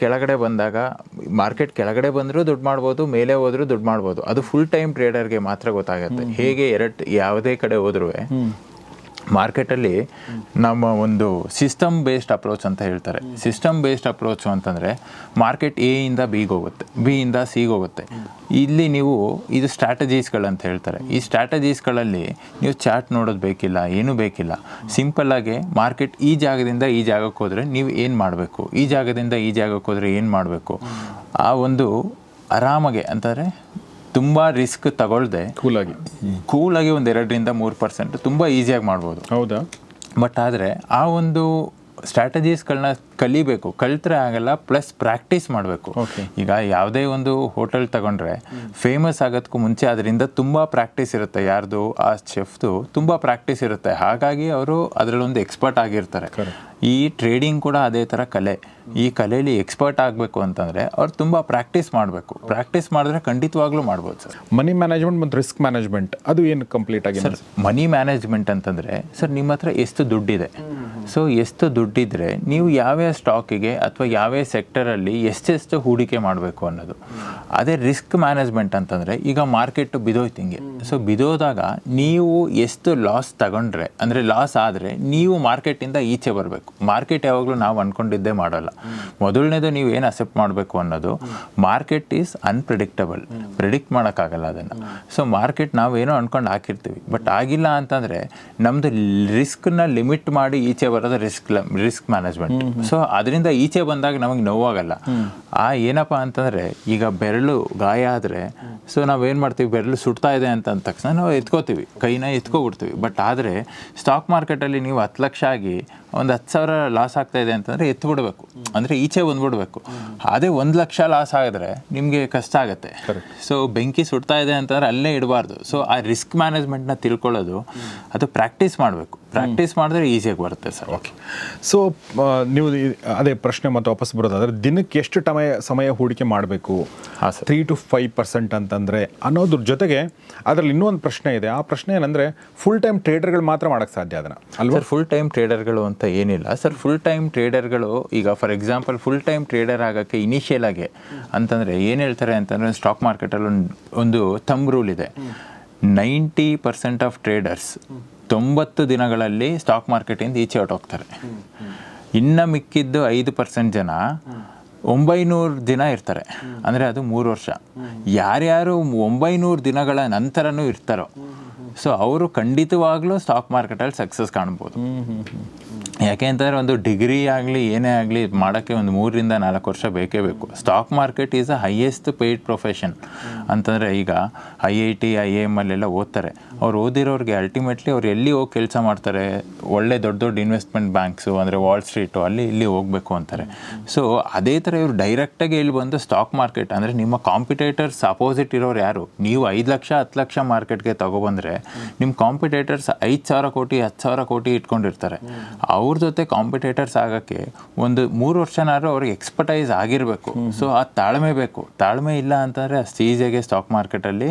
ಕೆಳಗಡೆ ಬಂದರೂ ದುಡ್ಡು ಮಾಡ್ಬೋದು, ಮೇಲೆ ಹೋದ್ರೂ ದುಡ್ಡು ಮಾಡ್ಬೋದು. ಅದು ಫುಲ್ ಟೈಮ್ ಟ್ರೇಡರ್ಗೆ ಮಾತ್ರ ಗೊತ್ತಾಗುತ್ತೆ. ಹೇಗೆ ಯಾವುದೇ ಕಡೆ ಹೋದ್ರೂ ಮಾರ್ಕೆಟಲ್ಲಿ ನಮ್ಮ ಒಂದು ಸಿಸ್ಟಮ್ ಬೇಸ್ಡ್ ಅಪ್ರೋಚ್ ಅಂತ ಹೇಳ್ತಾರೆ. ಸಿಸ್ಟಮ್ ಬೇಸ್ಡ್ ಅಪ್ರೋಚು ಅಂತಂದರೆ ಮಾರ್ಕೆಟ್ ಎ ಇಂದ ಬಿಗೆ ಹೋಗುತ್ತೆ, ಬಿ ಇಂದ ಸಿಗೆ ಹೋಗುತ್ತೆ. ಇಲ್ಲಿ ನೀವು ಇದು ಸ್ಟ್ರಾಟಜೀಸ್ಗಳಂತ ಹೇಳ್ತಾರೆ. ಈ ಸ್ಟ್ರಾಟಜೀಸ್ಗಳಲ್ಲಿ ನೀವು ಚಾರ್ಟ್ ನೋಡೋದು ಬೇಕಿಲ್ಲ, ಏನೂ ಬೇಕಿಲ್ಲ. ಸಿಂಪಲ್ಲಾಗಿ ಮಾರ್ಕೆಟ್ ಈ ಜಾಗದಿಂದ ಈ ಜಾಗಕ್ಕೆ ಹೋದರೆ ನೀವು ಏನು ಮಾಡಬೇಕು, ಈ ಜಾಗದಿಂದ ಈ ಜಾಗಕ್ಕೆ ಹೋದರೆ ಏನು ಮಾಡಬೇಕು, ಆ ಒಂದು ಆರಾಮಾಗೆ ಅಂತಂದರೆ ತುಂಬ ರಿಸ್ಕ್ ತಗೊಳ್ದೆ ಕೂಲಾಗಿ ಒಂದು 2-3% ತುಂಬ ಈಸಿಯಾಗಿ ಮಾಡ್ಬೋದು. ಹೌದಾ? ಬಟ್ ಆದರೆ ಆ ಒಂದು ಸ್ಟ್ರಾಟಜೀಸ್ಗಳನ್ನ ಕಲಿಬೇಕು, ಕಲಿತ್ರೆ ಆಗಲ್ಲ, ಪ್ಲಸ್ ಪ್ರಾಕ್ಟೀಸ್ ಮಾಡಬೇಕು. ಈಗ ಯಾವುದೇ ಒಂದು ಹೋಟೆಲ್ ತಗೊಂಡ್ರೆ ಫೇಮಸ್ ಆಗೋದಕ್ಕೂ ಮುಂಚೆ ಅದರಿಂದ ತುಂಬ ಪ್ರಾಕ್ಟೀಸ್ ಇರುತ್ತೆ. ಯಾರ್ದು, ಆ ಶೆಫ್ದು ತುಂಬ ಪ್ರಾಕ್ಟೀಸ್ ಇರುತ್ತೆ. ಹಾಗಾಗಿ ಅವರು ಅದರಲ್ಲೊಂದು ಎಕ್ಸ್ಪರ್ಟ್ ಆಗಿರ್ತಾರೆ. ಈ ಟ್ರೇಡಿಂಗ್ ಕೂಡ ಅದೇ ಥರ ಕಲೆ. ಈ ಕಲೆಯಲ್ಲಿ ಎಕ್ಸ್ಪರ್ಟ್ ಆಗಬೇಕು ಅಂತಂದರೆ ಅವ್ರು ತುಂಬ ಪ್ರಾಕ್ಟೀಸ್ ಮಾಡಬೇಕು. ಪ್ರಾಕ್ಟೀಸ್ ಮಾಡಿದ್ರೆ ಖಂಡಿತವಾಗ್ಲೂ ಮಾಡ್ಬೋದು ಸರ್. ಮನಿ ಮ್ಯಾನೇಜ್ಮೆಂಟ್ ಮತ್ತು ರಿಸ್ಕ್ ಮ್ಯಾನೇಜ್ಮೆಂಟ್ ಅದು ಏನು ಕಂಪ್ಲೀಟ್ ಆಗಿ? ಸರ್ ಮನಿ ಮ್ಯಾನೇಜ್ಮೆಂಟ್ ಅಂತಂದರೆ ಸರ್ ನಿಮ್ಮ ಹತ್ರ ಎಷ್ಟು ದುಡ್ಡಿದೆ. ಸೊ ಎಷ್ಟು ದುಡ್ಡಿದ್ರೆ ನೀವು ಯಾವ್ಯಾವ ಸ್ಟಾಕಿಗೆ ಅಥವಾ ಯಾವ್ಯಾವ ಸೆಕ್ಟರಲ್ಲಿ ಎಷ್ಟೆಷ್ಟು ಹೂಡಿಕೆ ಮಾಡಬೇಕು ಅನ್ನೋದು. ಅದೇ ರಿಸ್ಕ್ ಮ್ಯಾನೇಜ್ಮೆಂಟ್ ಅಂತಂದರೆ ಈಗ ಮಾರ್ಕೆಟು ಬಿದೋಯ್ತು ಹಿಂಗೆ. ಸೊ ಬಿದೋದಾಗ ನೀವು ಎಷ್ಟು ಲಾಸ್ ತಗೊಂಡ್ರೆ, ಅಂದರೆ ಲಾಸ್ ಆದರೆ ನೀವು ಮಾರ್ಕೆಟಿಂದ ಈಚೆ ಬರಬೇಕು. ಮಾರ್ಕೆಟ್ ಯಾವಾಗಲೂ ನಾವು ಅಂದ್ಕೊಂಡಿದ್ದೇ ಮಾಡೋಲ್ಲ. ಮೊದಲನೇದು ನೀವು ಏನು ಅಕ್ಸೆಪ್ಟ್ ಮಾಡಬೇಕು ಅನ್ನೋದು, ಮಾರ್ಕೆಟ್ ಈಸ್ ಅನ್ಪ್ರಿಡಿಕ್ಟಬಲ್, ಪ್ರಿಡಿಕ್ಟ್ ಮಾಡೋಕ್ಕಾಗಲ್ಲ ಅದನ್ನು. ಸೊ ಮಾರ್ಕೆಟ್ ನಾವೇನೋ ಅಂದ್ಕೊಂಡು ಹಾಕಿರ್ತೀವಿ, ಬಟ್ ಆಗಿಲ್ಲ ಅಂತಂದರೆ ನಮ್ಮದು ರಿಸ್ಕ್ನ ಲಿಮಿಟ್ ಮಾಡಿ ಈಚೆ ಬರೋದು ರಿಸ್ಕ್ ಮ್ಯಾನೇಜ್ಮೆಂಟ್. ಸೊ ಅದರಿಂದ ಈಚೆ ಬಂದಾಗ ನಮಗೆ ನೋವಾಗಲ್ಲ. ಏನಪ್ಪ ಅಂತಂದರೆ ಈಗ ಬೆರಳು ಗಾಯ ಆದರೆ ಸೊ ನಾವೇನು ಮಾಡ್ತೀವಿ, ಬೆರಳು ಸುಡ್ತಾ ಇದೆ ಅಂತ ಅಂದ ತಕ್ಷಣ ನಾವು ಎತ್ಕೋತೀವಿ, ಕೈನ ಎತ್ಕೊಬಿಡ್ತೀವಿ. ಬಟ್ ಆದರೆ ಸ್ಟಾಕ್ ಮಾರ್ಕೆಟಲ್ಲಿ ನೀವು 10 ಲಕ್ಷ ಆಗಿ ಒಂದು 10,000 ಲಾಸ್ ಆಗ್ತಾ ಇದೆ ಅಂತಂದರೆ ಎತ್ಬಿಡ್ಬೇಕು, ಅಂದರೆ ಈಚೆ ಬಂದ್ಬಿಡ್ಬೇಕು. ಅದೇ 1 ಲಕ್ಷ ಲಾಸ್ ಆಗಿದ್ರೆ ನಿಮಗೆ ಕಷ್ಟ ಆಗುತ್ತೆ. ಸೊ ಬೆಂಕಿ ಸುಡ್ತಾ ಇದೆ ಅಂತಂದರೆ ಅಲ್ಲೇ ಇಡಬಾರ್ದು. ಸೊ ಆ ರಿಸ್ಕ್ ಮ್ಯಾನೇಜ್ಮೆಂಟ್ನ ತಿಳ್ಕೊಳ್ಳೋದು, ಅದು ಪ್ರಾಕ್ಟೀಸ್ ಮಾಡಬೇಕು. ಪ್ರಾಕ್ಟೀಸ್ ಮಾಡಿದ್ರೆ ಈಸಿಯಾಗಿ ಬರುತ್ತೆ ಸರ್. ಓಕೆ. ಸೊ ನೀವು ಅದೇ ಪ್ರಶ್ನೆ ಮತ್ತೆ ವಾಪಸ್ ಬರೋದಾದರೆ ದಿನಕ್ಕೆ ಎಷ್ಟು ಸಮಯ ಹೂಡಿಕೆ ಮಾಡಬೇಕು? 3 to 5% ಅಂತಂದರೆ ಅನ್ನೋದ್ರ ಜೊತೆಗೆ ಅದರಲ್ಲಿ ಇನ್ನೊಂದು ಪ್ರಶ್ನೆ ಇದೆ. ಆ ಪ್ರಶ್ನೆ ಏನಂದರೆ ಫುಲ್ ಟೈಮ್ ಟ್ರೇಡರ್ಗಳು ಮಾತ್ರ ಮಾಡೋಕ್ಕೆ ಸಾಧ್ಯ ಅದನ್ನು ಅಲ್ವಾ? ಸರ್ ಫುಲ್ ಟೈಮ್ ಟ್ರೇಡರ್ಗಳು ಅಂತ ಏನಿಲ್ಲ ಸರ್. ಫುಲ್ ಟೈಮ್ ಟ್ರೇಡರ್ಗಳು ಈಗ for example full time trader ಆಗೋಕ್ಕೆ ಇನಿಷಿಯಲ್ ಆಗಿ ಅಂತಂದರೆ ಏನು ಹೇಳ್ತಾರೆ ಅಂತಂದರೆ, ಸ್ಟಾಕ್ ಮಾರ್ಕೆಟಲ್ಲಿ ಒಂದು ಥಂಬ್ ರೂಲ್ ಇದೆ. 90% ಆಫ್ ಟ್ರೇಡರ್ಸ್ 90 ದಿನಗಳಲ್ಲಿ ಸ್ಟಾಕ್ ಮಾರ್ಕೆಟಿಂದ ಈಚೆ ಹೊರಟೋಗ್ತಾರೆ. ಇನ್ನು ಮಿಕ್ಕಿದ್ದು 5% ಜನ 900 ದಿನ ಇರ್ತಾರೆ, ಅಂದರೆ ಅದು 3 ವರ್ಷ. ಯಾರ್ಯಾರು 900 ದಿನಗಳ ನಂತರನೂ ಇರ್ತಾರೋ ಸೊ ಅವರು ಖಂಡಿತವಾಗ್ಲೂ ಸ್ಟಾಕ್ ಮಾರ್ಕೆಟಲ್ಲಿ ಸಕ್ಸಸ್ ಕಾಣ್ಬೋದು. ಯಾಕೆ ಅಂತಂದರೆ ಒಂದು ಡಿಗ್ರಿ ಆಗಲಿ ಏನೇ ಆಗಲಿ ಮಾಡೋಕ್ಕೆ ಒಂದು 3 ರಿಂದ 4 ವರ್ಷ ಬೇಕೇ ಬೇಕು. Stock market is a highest paid profession. ಅಂತಂದರೆ ಈಗ IIT IIM ಅಲ್ಲೆಲ್ಲ ಓದ್ತಾರೆ. ಅವ್ರು ಓದಿರೋರಿಗೆ ಅಲ್ಟಿಮೇಟ್ಲಿ ಅವ್ರು ಎಲ್ಲಿ ಹೋಗಿ ಕೆಲಸ ಮಾಡ್ತಾರೆ, ಒಳ್ಳೆ ದೊಡ್ಡ ದೊಡ್ಡ ಇನ್ವೆಸ್ಟ್ಮೆಂಟ್ ಬ್ಯಾಂಕ್ಸು ಅಂದರೆ ವಾಲ್ ಸ್ಟ್ರೀಟು ಅಲ್ಲಿ ಇಲ್ಲಿ ಹೋಗಬೇಕು ಅಂತಾರೆ. ಸೊ ಅದೇ ಥರ ಇವರು ಡೈರೆಕ್ಟಾಗಿ ಇಲ್ಲಿ ಬಂದು ಸ್ಟಾಕ್ ಮಾರ್ಕೆಟ್ ಅಂದರೆ ನಿಮ್ಮ ಕಾಂಪಿಟೇಟರ್ಸ್ ಅಪೋಸಿಟ್ ಇರೋರು ಯಾರು, ನೀವು 5 ಲಕ್ಷ 10 ಲಕ್ಷ ಮಾರ್ಕೆಟ್ಗೆ ತಗೊಬಂದರೆ ನಿಮ್ಮ ಕಾಂಪಿಟೇಟರ್ಸ್ 5,000 ಕೋಟಿ 10,000 ಕೋಟಿ ಇಟ್ಕೊಂಡಿರ್ತಾರೆ. ಅವ್ರ ಜೊತೆ ಕಾಂಪಿಟೇಟರ್ಸ್ ಆಗೋಕ್ಕೆ ಒಂದು 3 ವರ್ಷನಾದ್ರೂ ಅವ್ರಿಗೆ ಎಕ್ಸ್ಪರ್ಟೈಸ್ ಆಗಿರಬೇಕು. ಸೊ ಆ ತಾಳ್ಮೆ ಬೇಕು. ತಾಳ್ಮೆ ಇಲ್ಲ ಅಂತಂದರೆ ಅಷ್ಟು ಈಸಿಯಾಗಿ ಸ್ಟಾಕ್ ಮಾರ್ಕೆಟಲ್ಲಿ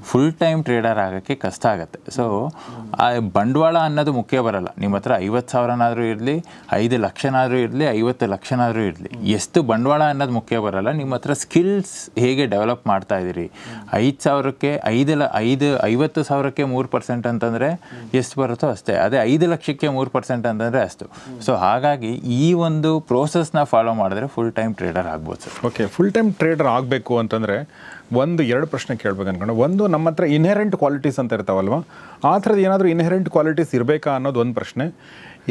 ಫುಲ್ ಟೈಮ್ ಟ್ರೇಡರ್ ಆಗೋಕ್ಕೆ ಕಷ್ಟ ಆಗುತ್ತೆ. ಸೊ ಆ ಬಂಡವಾಳ ಅನ್ನೋದು ಮುಖ್ಯ ಬರಲ್ಲ. ನಿಮ್ಮ ಹತ್ರ 50,000ನಾದರೂ ಇರಲಿ, 5 ಲಕ್ಷನಾದರೂ ಇರಲಿ, 50 ಲಕ್ಷನಾದರೂ ಇರಲಿ, ಎಷ್ಟು ಬಂಡವಾಳ ಅನ್ನೋದು ಮುಖ್ಯ ಬರಲ್ಲ. ನಿಮ್ಮ ಹತ್ರ ಸ್ಕಿಲ್ಸ್ ಹೇಗೆ ಡೆವಲಪ್ ಮಾಡ್ತಾ ಇದ್ದೀರಿ. 5,000ಕ್ಕೆ 50,000ಕ್ಕೆ 3% ಅಂತಂದರೆ ಎಷ್ಟು ಬರುತ್ತೋ ಅಷ್ಟೇ. ಅದೇ 5 ಲಕ್ಷಕ್ಕೆ 3% ಅಂತಂದರೆ ಅಷ್ಟು. ಸೊ ಹಾಗಾಗಿ ಈ ಒಂದು ಪ್ರೋಸೆಸ್ನ ಫಾಲೋ ಮಾಡಿದ್ರೆ ಫುಲ್ ಟೈಮ್ ಟ್ರೇಡರ್ ಆಗ್ಬೋದು sir. Okay, full time trader ಆಗಬೇಕು ಅಂತಂದರೆ 2 ಪ್ರಶ್ನೆ ಕೇಳಬೇಕು ಅನ್ಕೊಂಡು. ಒಂದು, ನಮ್ಮ ಹತ್ರ ಇನ್ಹೆರೆಂಟ್ ಕ್ವಾಲಿಟೀಸ್ ಅಂತ ಇರ್ತಾವಲ್ವ, ಆ ಥರದ್ದು ಏನಾದರೂ ಇನ್ಹೆರೆಂಟ್ ಕ್ವಾಲಿಟೀಸ್ ಇರಬೇಕಾ ಅನ್ನೋದು ಒಂದು ಪ್ರಶ್ನೆ.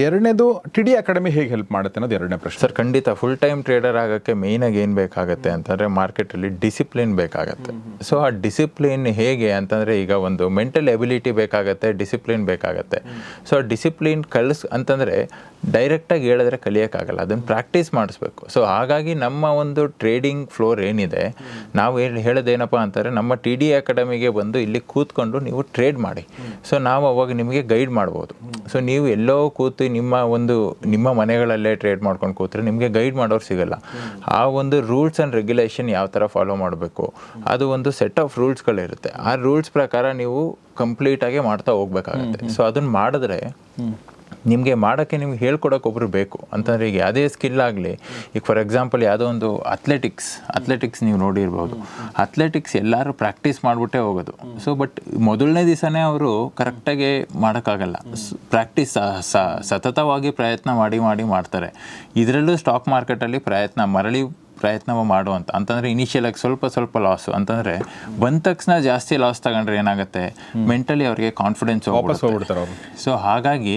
ಎರಡನೇದು, TD ಅಕಾಡೆಮಿ ಹೇಗೆ ಹೆಲ್ಪ್ ಮಾಡುತ್ತೆ ಅನ್ನೋದು 2ನೇ ಪ್ರಶ್ನೆ. ಸರ್ ಖಂಡಿತ ಫುಲ್ ಟೈಮ್ ಟ್ರೇಡರ್ ಆಗೋಕ್ಕೆ ಮೇಯ್ನಾಗಿ ಏನು ಬೇಕಾಗುತ್ತೆ ಅಂತಂದರೆ ಮಾರ್ಕೆಟಲ್ಲಿ ಡಿಸಿಪ್ಲಿನ್ ಬೇಕಾಗತ್ತೆ. ಸೊ ಆ ಡಿಸಿಪ್ಲಿನ್ ಹೇಗೆ ಅಂತಂದರೆ ಈಗ ಒಂದು ಮೆಂಟಲ್ ಎಬಿಲಿಟಿ ಬೇಕಾಗತ್ತೆ, ಡಿಸಿಪ್ಲಿನ್ ಬೇಕಾಗತ್ತೆ. ಸೊ ಆ ಡಿಸಿಪ್ಲಿನ್ ಅಂತಂದರೆ ಡೈರೆಕ್ಟಾಗಿ ಹೇಳಿದ್ರೆ ಕಲಿಯೋಕ್ಕಾಗಲ್ಲ, ಅದನ್ನು ಪ್ರಾಕ್ಟೀಸ್ ಮಾಡಿಸ್ಬೇಕು. ಸೊ ಹಾಗಾಗಿ ನಮ್ಮ ಒಂದು ಟ್ರೇಡಿಂಗ್ ಫ್ಲೋರ್ ಏನಿದೆ, ನಾವು ಹೇಳೋದೇನಪ್ಪ ಅಂತಾರೆ, ನಮ್ಮ TD ಅಕಾಡೆಮಿಗೆ ಬಂದು ಇಲ್ಲಿ ಕೂತ್ಕೊಂಡು ನೀವು ಟ್ರೇಡ್ ಮಾಡಿ. ಸೊ ನಾವು ಅವಾಗ ನಿಮಗೆ ಗೈಡ್ ಮಾಡ್ಬೋದು. ಸೊ ನೀವು ಎಲ್ಲೋ ಕೂತು ನಿಮ್ಮ ಮನೆಗಳಲ್ಲೇ ಟ್ರೇಡ್ ಮಾಡ್ಕೊಂಡು ಕೂತ್ರೆ ನಿಮಗೆ ಗೈಡ್ ಮಾಡೋರು ಸಿಗಲ್ಲ. ಆ ಒಂದು ರೂಲ್ಸ್ ಆ್ಯಂಡ್ ರೆಗ್ಯುಲೇಷನ್ ಯಾವ ಥರ ಫಾಲೋ ಮಾಡಬೇಕು, ಅದು ಒಂದು ಸೆಟ್ ಆಫ್ ರೂಲ್ಸ್ಗಳಿರುತ್ತೆ. ಆ ರೂಲ್ಸ್ ಪ್ರಕಾರ ನೀವು ಕಂಪ್ಲೀಟಾಗಿ ಮಾಡ್ತಾ ಹೋಗ್ಬೇಕಾಗತ್ತೆ. ಸೊ ಅದನ್ನು ಮಾಡಿದ್ರೆ ನಿಮಗೆ ಮಾಡೋಕ್ಕೆ ನಿಮ್ಗೆ ಹೇಳ್ಕೊಡೋಕೆ ಒಬ್ಬರು ಬೇಕು. ಅಂತಂದರೆ ಈಗ ಯಾವುದೇ ಸ್ಕಿಲ್ ಆಗಲಿ, ಈಗ ಫಾರ್ ಎಕ್ಸಾಂಪಲ್ ಯಾವುದೋ ಒಂದು ಅಥ್ಲೆಟಿಕ್ಸ್ ನೀವು ನೋಡಿರ್ಬೋದು. ಅಥ್ಲೆಟಿಕ್ಸ್ ಎಲ್ಲರೂ ಪ್ರಾಕ್ಟೀಸ್ ಮಾಡಿಬಿಟ್ಟೇ ಹೋಗೋದು. ಸೊ ಬಟ್ ಮೊದಲನೇ ದಿವಸನೇ ಅವರು ಕರೆಕ್ಟಾಗಿ ಮಾಡೋಕ್ಕಾಗಲ್ಲ. ಪ್ರಾಕ್ಟೀಸ್ ಸತತವಾಗಿ ಪ್ರಯತ್ನ ಮಾಡ್ತಾರೆ. ಇದರಲ್ಲೂ ಸ್ಟಾಕ್ ಮಾರ್ಕೆಟಲ್ಲಿ ಪ್ರಯತ್ನ ಮಾಡುವಂತ ಅಂತಂದರೆ ಇನಿಷಿಯಲಾಗಿ ಸ್ವಲ್ಪ ಲಾಸು ಅಂತಂದರೆ ಬಂದ ತಕ್ಷಣ ಜಾಸ್ತಿ ಲಾಸ್ ತಗೊಂಡ್ರೆ ಏನಾಗುತ್ತೆ, ಮೆಂಟಲಿ ಅವ್ರಿಗೆ ಕಾನ್ಫಿಡೆನ್ಸ್ ಹೋಗ್ಬಿಡ್ತಾರೆ. ಸೊ ಹಾಗಾಗಿ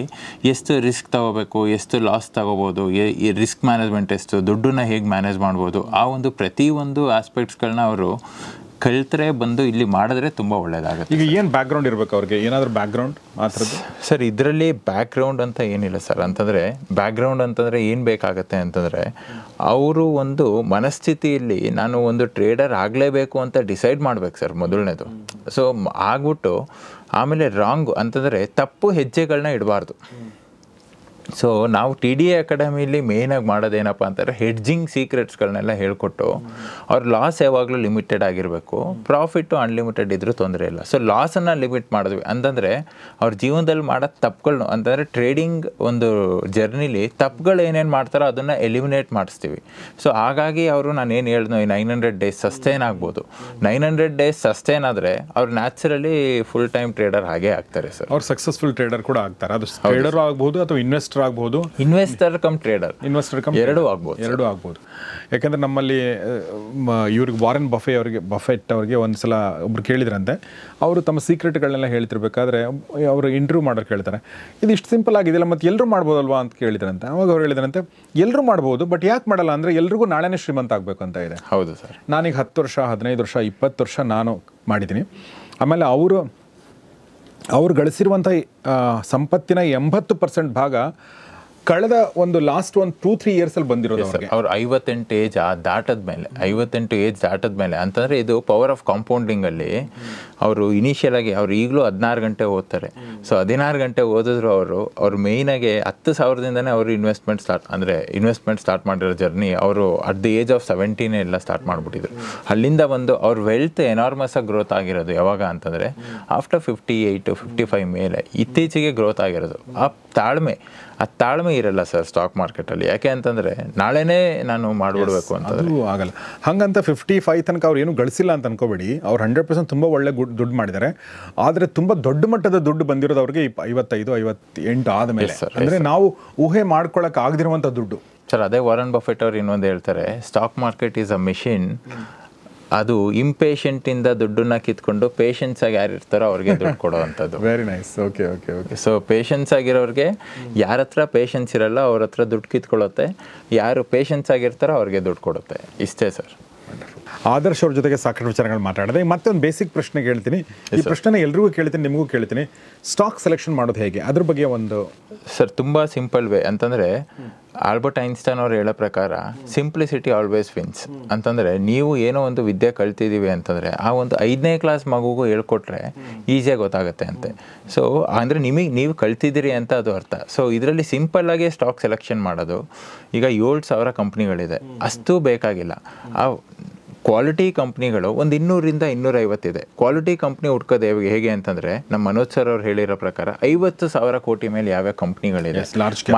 ಎಷ್ಟು ರಿಸ್ಕ್ ತಗೋಬೇಕು, ಎಷ್ಟು ಲಾಸ್ ತಗೋಬೋದು, ಈ ರಿಸ್ಕ್ ಮ್ಯಾನೇಜ್ಮೆಂಟ್ ಎಷ್ಟು, ದುಡ್ಡನ್ನ ಹೇಗೆ ಮ್ಯಾನೇಜ್ ಮಾಡ್ಬೋದು, ಆ ಒಂದು ಪ್ರತಿಯೊಂದು ಆಸ್ಪೆಕ್ಟ್ಸ್ಗಳನ್ನ ಅವರು ಕಲಿತರೆ ಬಂದು ಇಲ್ಲಿ ಮಾಡಿದ್ರೆ ತುಂಬ ಒಳ್ಳೆಯದಾಗುತ್ತೆ. ಈಗ ಏನು ಬ್ಯಾಕ್ಗ್ರೌಂಡ್ ಇರಬೇಕು ಅವ್ರಿಗೆ, ಏನಾದರೂ ಬ್ಯಾಕ್ಗ್ರೌಂಡ್ ಆ ಥರದ್ದು? ಸರ್ ಇದರಲ್ಲಿ ಬ್ಯಾಕ್ಗ್ರೌಂಡ್ ಅಂತ ಏನಿಲ್ಲ ಸರ್. ಅಂತಂದರೆ ಬ್ಯಾಕ್ಗ್ರೌಂಡ್ ಅಂತಂದರೆ ಏನು ಬೇಕಾಗತ್ತೆ ಅಂತಂದರೆ ಅವರು ಒಂದು ಮನಸ್ಥಿತಿಯಲ್ಲಿ ನಾನು ಒಂದು ಟ್ರೇಡರ್ ಆಗಲೇಬೇಕು ಅಂತ ಡಿಸೈಡ್ ಮಾಡ್ಬೇಕು ಸರ್ ಮೊದಲನೇದು. ಸೊ ಆಗ್ಬಿಟ್ಟು ಆಮೇಲೆ ರಾಂಗ್ ಅಂತಂದರೆ ತಪ್ಪು ಹೆಜ್ಜೆಗಳನ್ನ ಇಡಬಾರ್ದು. ಸೊ ನಾವು TD ಅಕಾಡೆಮಿಲಿ ಮೇಯ್ನಾಗಿ ಮಾಡೋದೇನಪ್ಪ ಅಂತಾರೆ, ಹೆಡ್ಜಿಂಗ್ ಸೀಕ್ರೆಟ್ಸ್ಗಳನ್ನೆಲ್ಲ ಹೇಳ್ಕೊಟ್ಟು ಅವ್ರ ಲಾಸ್ ಯಾವಾಗಲೂ ಲಿಮಿಟೆಡ್ ಆಗಿರಬೇಕು, ಪ್ರಾಫಿಟ್ಟು ಅನ್ಲಿಮಿಟೆಡ್ ಇದ್ರೂ ತೊಂದರೆ ಇಲ್ಲ. ಸೊ ಲಾಸನ್ನು ಲಿಮಿಟ್ ಮಾಡಿದ್ವಿ ಅಂತಂದರೆ ಅವ್ರ ಜೀವನದಲ್ಲಿ ಮಾಡೋ ತಪ್ಪುಗಳನ್ನು ಅಂತಂದರೆ ಟ್ರೇಡಿಂಗ್ ಒಂದು ಜರ್ನಿಲಿ ತಪ್ಪುಗಳು ಏನೇನು ಮಾಡ್ತಾರೋ ಅದನ್ನು ಎಲಿಮಿನೇಟ್ ಮಾಡಿಸ್ತೀವಿ. ಸೊ ಹಾಗಾಗಿ ಅವರು ನಾನು ಏನು ಹೇಳಿದ್ನೋ ಈ 900 ಡೇಸ್ ಸಸ್ಟೈನ್ ಆಗ್ಬೋದು. 900 ಡೇಸ್ ಸಸ್ಟೈನ್ ಆದರೆ ಅವ್ರು ನ್ಯಾಚುರಲಿ ಫುಲ್ ಟೈಮ್ ಟ್ರೇಡರ್ ಹಾಗೇ ಆಗ್ತಾರೆ ಸರ್. ಅವ್ರು ಸಕ್ಸಸ್ಫುಲ್ ಟ್ರೇಡರ್ ಕೂಡ ಆಗ್ತಾರೆ. ಅದು ಟ್ರೇಡರ್ ಆಗ್ಬೋದು ಅಥವಾ ಇನ್ವೆಸ್ಟರ್ ಆಗ್ಬೋದು. ಇನ್ವೆಸ್ಟರ್ ಕಮ್ ಟ್ರೇಡರ್ ಎರಡೂ ಆಗ್ಬೋದು. ಯಾಕಂದ್ರೆ ನಮ್ಮಲ್ಲಿ ಇವ್ರಿಗೆ ವಾರೆನ್ ಬಫೆಟ್ ಅವ್ರಿಗೆ ಒಂದ್ಸಲ ಒಬ್ರು ಕೇಳಿದ್ರಂತೆ, ಅವರು ತಮ್ಮ ಸೀಕ್ರೆಟ್ಗಳನ್ನೆಲ್ಲ ಹೇಳ್ತಿರ್ಬೇಕಾದ್ರೆ ಅವರು ಇಂಟರ್ವ್ಯೂ ಮಾಡೋರು ಕೇಳ್ತಾರೆ, ಇದು ಇಷ್ಟು ಸಿಂಪಲ್ ಆಗಿದೆಯಲ್ಲ ಮತ್ತು ಎಲ್ಲರೂ ಮಾಡ್ಬೋದಲ್ವಾ ಅಂತ ಕೇಳಿದ್ರಂತೆ. ಅವಾಗ ಅವ್ರು ಹೇಳಿದ್ರಂತೆ, ಎಲ್ಲರೂ ಮಾಡ್ಬೋದು, ಬಟ್ ಯಾಕೆ ಮಾಡಲ್ಲ ಅಂದರೆ ಎಲ್ರಿಗೂ ನಾಳೆನೇ ಶ್ರೀಮಂತ ಆಗಬೇಕು ಅಂತ ಇದೆ. ಹೌದು ಸರ್. ನಾನೀಗ 10 ವರ್ಷ 15 ವರ್ಷ 20 ವರ್ಷ ನಾನು ಮಾಡಿದ್ದೀನಿ. ಆಮೇಲೆ ಅವರು ಗಳಿಸಿರುವಂಥ ಸಂಪತ್ತಿನ 80% ಭಾಗ ಕಳೆದ ಒಂದು ಲಾಸ್ಟ್ 2-3 ಇಯರ್ಸಲ್ಲಿ ಬಂದಿರೋದು. ಅವ್ರು 58 ಏಜ್ ದಾಟದ್ಮೇಲೆ ಅಂತಂದರೆ ಇದು ಪವರ್ ಆಫ್ ಕಾಂಪೌಂಡಿಂಗಲ್ಲಿ ಅವರು ಇನಿಷಿಯಲ್ ಆಗಿ ಅವ್ರು ಈಗಲೂ 16 ಗಂಟೆ ಓದ್ತಾರೆ. ಸೊ 16 ಗಂಟೆ ಓದಿದ್ರು ಅವ್ರು ಮೇಯ್ನಾಗಿ 10,000ದಿಂದನೇ ಅವರು ಇನ್ವೆಸ್ಟ್ಮೆಂಟ್ ಸ್ಟಾರ್ಟ್ ಮಾಡಿರೋ ಜರ್ನಿ ಅವರು ಅಟ್ ದಿ ಏಜ್ ಆಫ್ 17 ಎಲ್ಲ ಸ್ಟಾರ್ಟ್ ಮಾಡಿಬಿಟ್ಟಿದ್ರು. ಅಲ್ಲಿಂದ ಬಂದು ಅವ್ರ ವೆಲ್ತ್ ಎನಾರ್ಮಸ್ ಆಗಿ ಗ್ರೋತ್ ಆಗಿರೋದು ಯಾವಾಗ ಅಂತಂದರೆ ಆಫ್ಟರ್ 58-55 ಮೇಲೆ ಇತ್ತೀಚೆಗೆ ಗ್ರೋತ್ ಆಗಿರೋದು. ಆ ತಾಳ್ಮೆ ಇರಲ್ಲ ಸರ್ ಸ್ಟಾಕ್ ಮಾರ್ಕೆಟಲ್ಲಿ. ಯಾಕೆ ಅಂತಂದರೆ ನಾಳೆನೇ ನಾನು ಮಾಡಿಬಿಡ್ಬೇಕು ಅಂತ ಆಗಲ್ಲ. ಹಾಗಂತ 55 ತನಕ ಅವ್ರು ಏನು ಗಳಿಸಿಲ್ಲ ಅಂತ ಅನ್ಕೋಬೇಡಿ. ಅವ್ರು 100% ತುಂಬ ಒಳ್ಳೆ ದುಡ್ಡು ಮಾಡಿದ್ದಾರೆ. ಆದರೆ ತುಂಬ ದೊಡ್ಡ ಮಟ್ಟದ ದುಡ್ಡು ಬಂದಿರೋದು ಅವ್ರಿಗೆ 55-58 ಆದಮೇಲೆ, ಅಂದರೆ ನಾವು ಊಹೆ ಮಾಡ್ಕೊಳಕ್ಕೆ ಆಗದಿರುವಂಥ ದುಡ್ಡು. ಸರ್ ಅದೇ ವಾರನ್ ಬಫೆಟ್ ಅವ್ರು ಇನ್ನೊಂದು ಹೇಳ್ತಾರೆ, stock market is a machine, ಅದು ಇಂಪೇಷೆಂಟಿಂದ ದುಡ್ಡನ್ನ ಕಿತ್ಕೊಂಡು ಪೇಷನ್ಸ್ ಆಗಿ ಯಾರು ಇರ್ತಾರೋ ಅವ್ರಿಗೆ ದುಡ್ಡು ಕೊಡೋವಂಥದ್ದು. Very nice. Okay okay okay. So patience ಆಗಿರೋರಿಗೆ ಯಾರ ಹತ್ರ ಪೇಷನ್ಸ್ ಇರಲ್ಲ ಅವ್ರ ಹತ್ರ ದುಡ್ಡು ಕಿತ್ಕೊಳ್ಳುತ್ತೆ, ಯಾರು ಪೇಷನ್ಸ್ ಆಗಿರ್ತಾರೋ ಅವ್ರಿಗೆ ದುಡ್ಡು ಕೊಡುತ್ತೆ. ಇಷ್ಟೇ ಸರ್. ಆದರ್ಶ್ ಅವ್ರ ಜೊತೆಗೆ ಸಾಕಷ್ಟು ವಿಚಾರಗಳು ಮಾತಾಡಿದೆ. ಮತ್ತೆ ಒಂದು ಬೇಸಿಕ್ ಪ್ರಶ್ನೆ ಕೇಳ್ತೀನಿ, ಈ ಪ್ರಶ್ನೆನ ಎಲ್ರಿಗೂ ಕೇಳ್ತೀನಿ, ನಿಮಗೂ ಕೇಳ್ತೀನಿ. ಸ್ಟಾಕ್ ಸೆಲೆಕ್ಷನ್ ಮಾಡೋದು ಹೇಗೆ, ಅದ್ರ ಬಗ್ಗೆ ಒಂದು ಸರ್ ತುಂಬ ಸಿಂಪಲ್ ವೇ ಅಂತಂದರೆ, ಆಲ್ಬರ್ಟ್ ಐನ್ಸ್ಟೈನ್ ಅವ್ರು ಹೇಳೋ ಪ್ರಕಾರ ಸಿಂಪ್ಲಿಸಿಟಿ ಆಲ್ವೇಸ್ ವಿನ್ಸ್. ಅಂತಂದರೆ ನೀವು ಏನೋ ಒಂದು ವಿದ್ಯೆ ಕಲ್ತಿದ್ದೀವಿ ಅಂತಂದರೆ ಆ ಒಂದು 5ನೇ ಕ್ಲಾಸ್ ಮಗುಗೂ ಹೇಳ್ಕೊಟ್ರೆ ಈಸಿಯಾಗಿ ಗೊತ್ತಾಗುತ್ತೆ ಅಂತೆ. ಸೊ ಅಂದರೆ ನೀವು ಕಲ್ತಿದ್ದೀರಿ ಅಂತ ಅದು ಅರ್ಥ. ಸೊ ಇದರಲ್ಲಿ ಸಿಂಪಲ್ಲಾಗಿ ಸ್ಟಾಕ್ ಸೆಲೆಕ್ಷನ್ ಮಾಡೋದು. ಈಗ 7,000 ಕಂಪ್ನಿಗಳಿದೆ, ಅಷ್ಟು ಬೇಕಾಗಿಲ್ಲ. ಆ ಕ್ವಾಲಿಟಿ ಕಂಪ್ನಿಗಳು ಒಂದು 200ರಿಂದ 250 ಇದೆ. ಕ್ವಾಲಿಟಿ ಕಂಪ್ನಿ ಹುಡ್ಕೋದು ಹೇಗೆ ಅಂತಂದರೆ, ನಮ್ಮ ಮನೋಜ್ ಸರ್ ಅವ್ರು ಹೇಳಿರೋ ಪ್ರಕಾರ 50,000 ಕೋಟಿ ಮೇಲೆ ಯಾವ್ಯಾವ ಕಂಪ್ನಿಗಳಿದೆ,